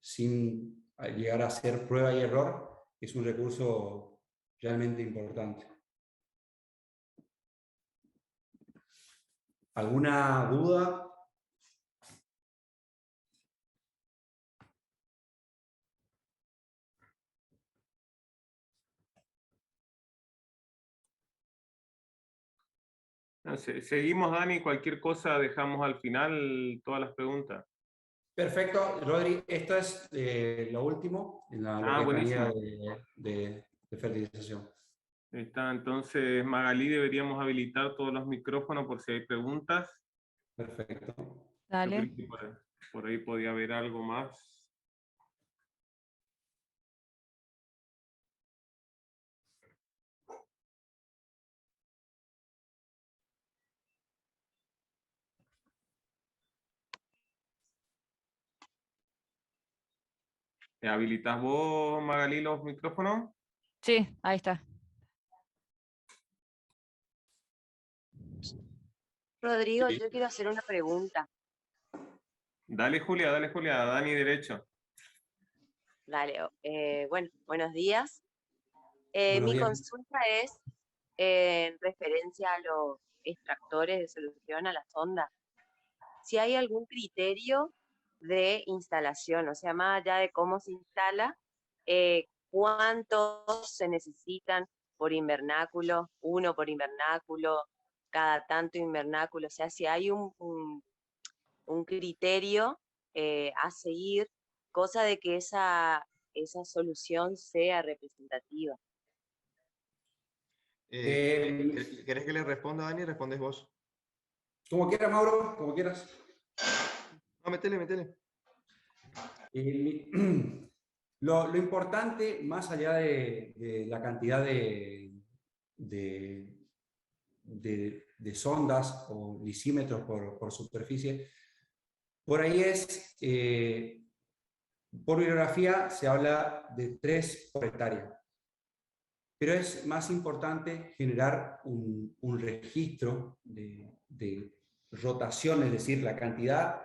sin llegar a hacer prueba y error es un recurso realmente importante. ¿Alguna duda? No, seguimos, Dani, cualquier cosa dejamos al final todas las preguntas. Perfecto, Rodri. Esto es lo último en lo que es Buenísimo. planilla de fertilización. Está, entonces, Magalí, deberíamos habilitar todos los micrófonos por si hay preguntas. Perfecto. Yo Dale. creo que por ahí podía haber algo más. ¿Habilitas vos, Magalí, los micrófonos? Sí, ahí está. Rodrigo, Sí. yo quiero hacer una pregunta. Dale, Julia, Dani derecho. Dale, bueno, buenos días. Buenos Mi días. consulta es en referencia a los extractores de solución, a la sonda. Si hay algún criterio de instalación, o sea, más allá de cómo se instala, cuántos se necesitan por invernáculo, uno por invernáculo, cada tanto invernáculo, o sea, si hay un criterio a seguir, cosa de que esa solución sea representativa. ¿Querés que le responda, Dani? Respondes vos. Como quieras, Mauro, como quieras. No, metele. Lo importante, más allá de la cantidad de sondas o lisímetros por superficie, por ahí es, por bibliografía se habla de 3 por hectárea. Pero es más importante generar un registro de rotación, es decir, la cantidad,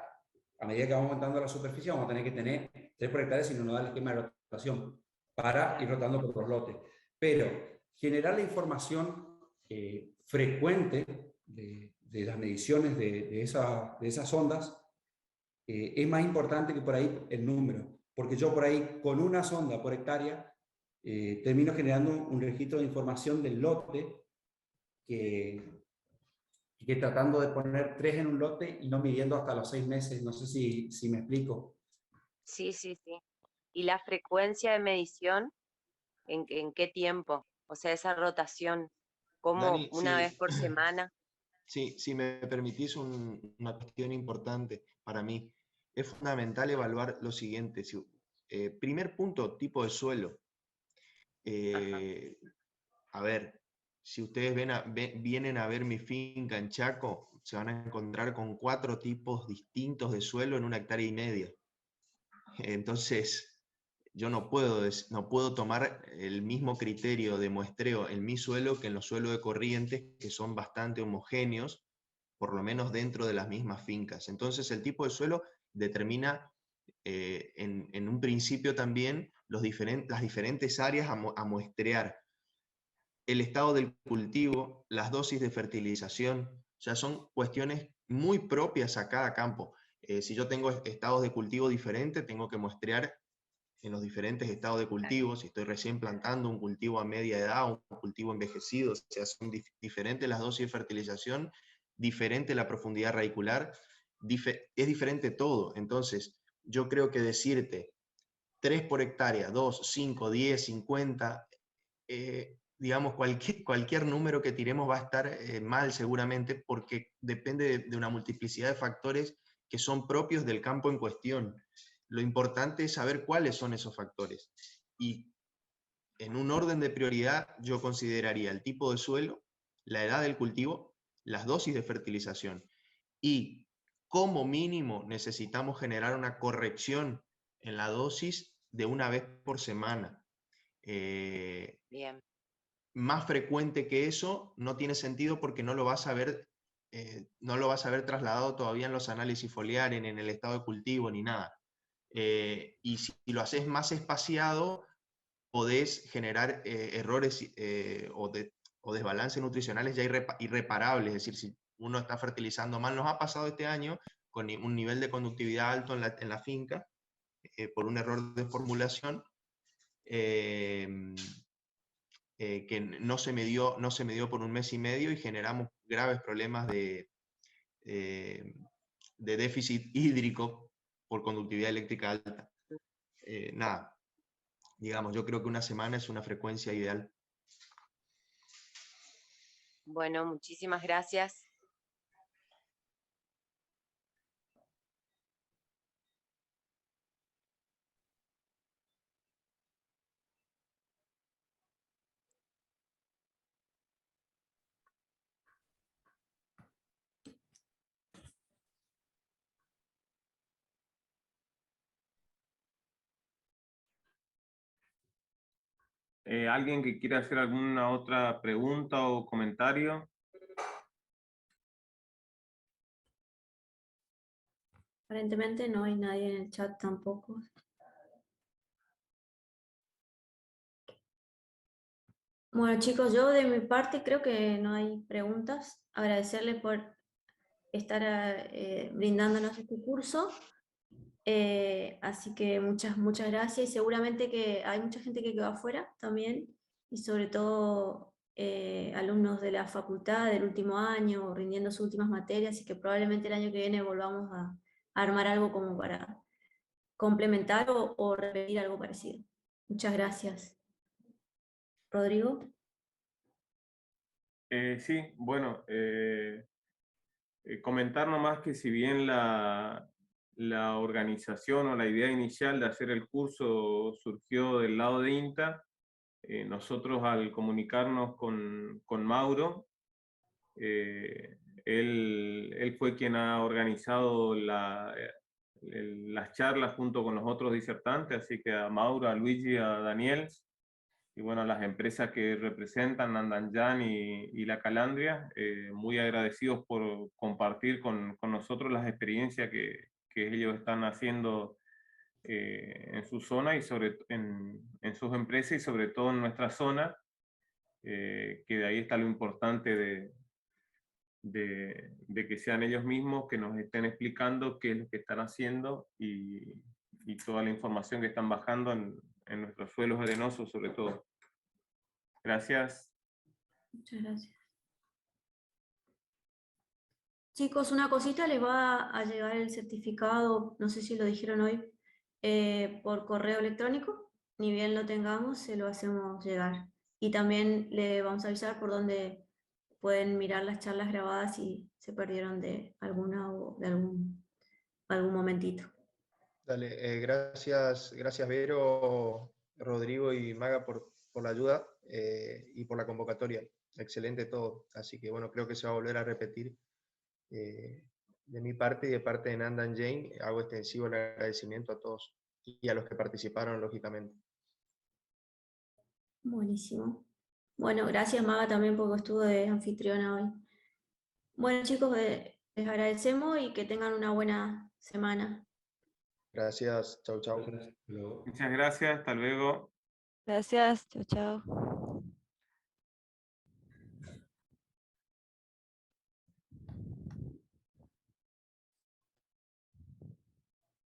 a medida que vamos aumentando la superficie, vamos a tener que tener 3 por hectárea si no nos da el esquema de rotación para ir rotando por los lotes. Pero generar la información frecuente de las mediciones de esas ondas es más importante que por ahí el número, porque yo por ahí con una sonda por hectárea termino generando un registro de información del lote que tratando de poner 3 en un lote y no midiendo hasta los 6 meses. No sé si me explico. Sí. ¿Y la frecuencia de medición, en qué tiempo? O sea, esa rotación, ¿como Dani, una vez por semana? Sí, si me permitís una cuestión importante para mí. Es fundamental evaluar lo siguiente. Primer punto, tipo de suelo. A ver, si ustedes vienen a ver mi finca en Chaco, se van a encontrar con 4 tipos distintos de suelo en 1,5 hectáreas. Entonces, yo no puedo tomar el mismo criterio de muestreo en mi suelo que en los suelos de Corrientes, que son bastante homogéneos, por lo menos dentro de las mismas fincas. Entonces, el tipo de suelo determina en un principio también las diferentes áreas a muestrear. El estado del cultivo, las dosis de fertilización, o sea, son cuestiones muy propias a cada campo. Si yo tengo estados de cultivo diferentes, tengo que muestrear en los diferentes estados de cultivo, si estoy recién plantando un cultivo a media edad, un cultivo envejecido, o sea, son diferentes las dosis de fertilización, diferente la profundidad radicular, es diferente todo. Entonces, yo creo que decirte 3 por hectárea, 2, 5, 10, 50, digamos, cualquier número que tiremos va a estar mal seguramente, porque depende de una multiplicidad de factores que son propios del campo en cuestión. Lo importante es saber cuáles son esos factores. Y en un orden de prioridad yo consideraría el tipo de suelo, la edad del cultivo, las dosis de fertilización. Y como mínimo necesitamos generar una corrección en la dosis de una vez por semana. Bien. Más frecuente que eso no tiene sentido porque no lo vas a ver, no lo vas a ver trasladado todavía en los análisis foliares, ni en el estado de cultivo, ni nada. Y si lo haces más espaciado, podés generar errores o desbalances nutricionales ya irreparables. Es decir, si uno está fertilizando mal, nos ha pasado este año con un nivel de conductividad alto en la finca, por un error de formulación, que no se midió por un mes y medio y generamos graves problemas de déficit hídrico por conductividad eléctrica alta. Nada, digamos, yo creo que una semana es una frecuencia ideal. Bueno, muchísimas gracias. ¿Alguien que quiera hacer alguna otra pregunta o comentario? Aparentemente no hay nadie en el chat tampoco. Bueno, chicos, yo de mi parte creo que no hay preguntas. Agradecerles por estar brindándonos este curso. Así que muchas gracias. Y seguramente que hay mucha gente que quedó afuera también, y sobre todo alumnos de la facultad del último año, rindiendo sus últimas materias, y que probablemente el año que viene volvamos a armar algo como para complementar o repetir algo parecido. Muchas gracias. Rodrigo. Sí, bueno, comentar nomás que si bien la organización o la idea inicial de hacer el curso surgió del lado de INTA, nosotros al comunicarnos con Mauro, él fue quien ha organizado las charlas junto con los otros disertantes, así que a Mauro, a Luigi, a Daniel, y bueno, a las empresas que representan, Nandanjan y La Calandria, muy agradecidos por compartir con nosotros las experiencias que ellos están haciendo en su zona y en sus empresas, y sobre todo en nuestra zona, que de ahí está lo importante de que sean ellos mismos que nos estén explicando qué es lo que están haciendo y toda la información que están bajando en nuestros suelos arenosos sobre todo. Gracias. Muchas gracias. Chicos, una cosita, les va a llegar el certificado, no sé si lo dijeron hoy, por correo electrónico. Ni bien lo tengamos, se lo hacemos llegar. Y también le vamos a avisar por dónde pueden mirar las charlas grabadas si se perdieron de alguna o de algún momentito. Dale, gracias Vero, Rodrigo y Maga por la ayuda y por la convocatoria. Excelente todo. Así que bueno, creo que se va a volver a repetir. De mi parte y de parte de Nandan Jane, hago extensivo el agradecimiento a todos y a los que participaron, lógicamente. Buenísimo. Bueno, gracias Maga también porque estuvo de anfitriona hoy. Bueno chicos, les agradecemos y que tengan una buena semana. Gracias, chau, chau. Muchas gracias, hasta luego. Gracias, chao, chao.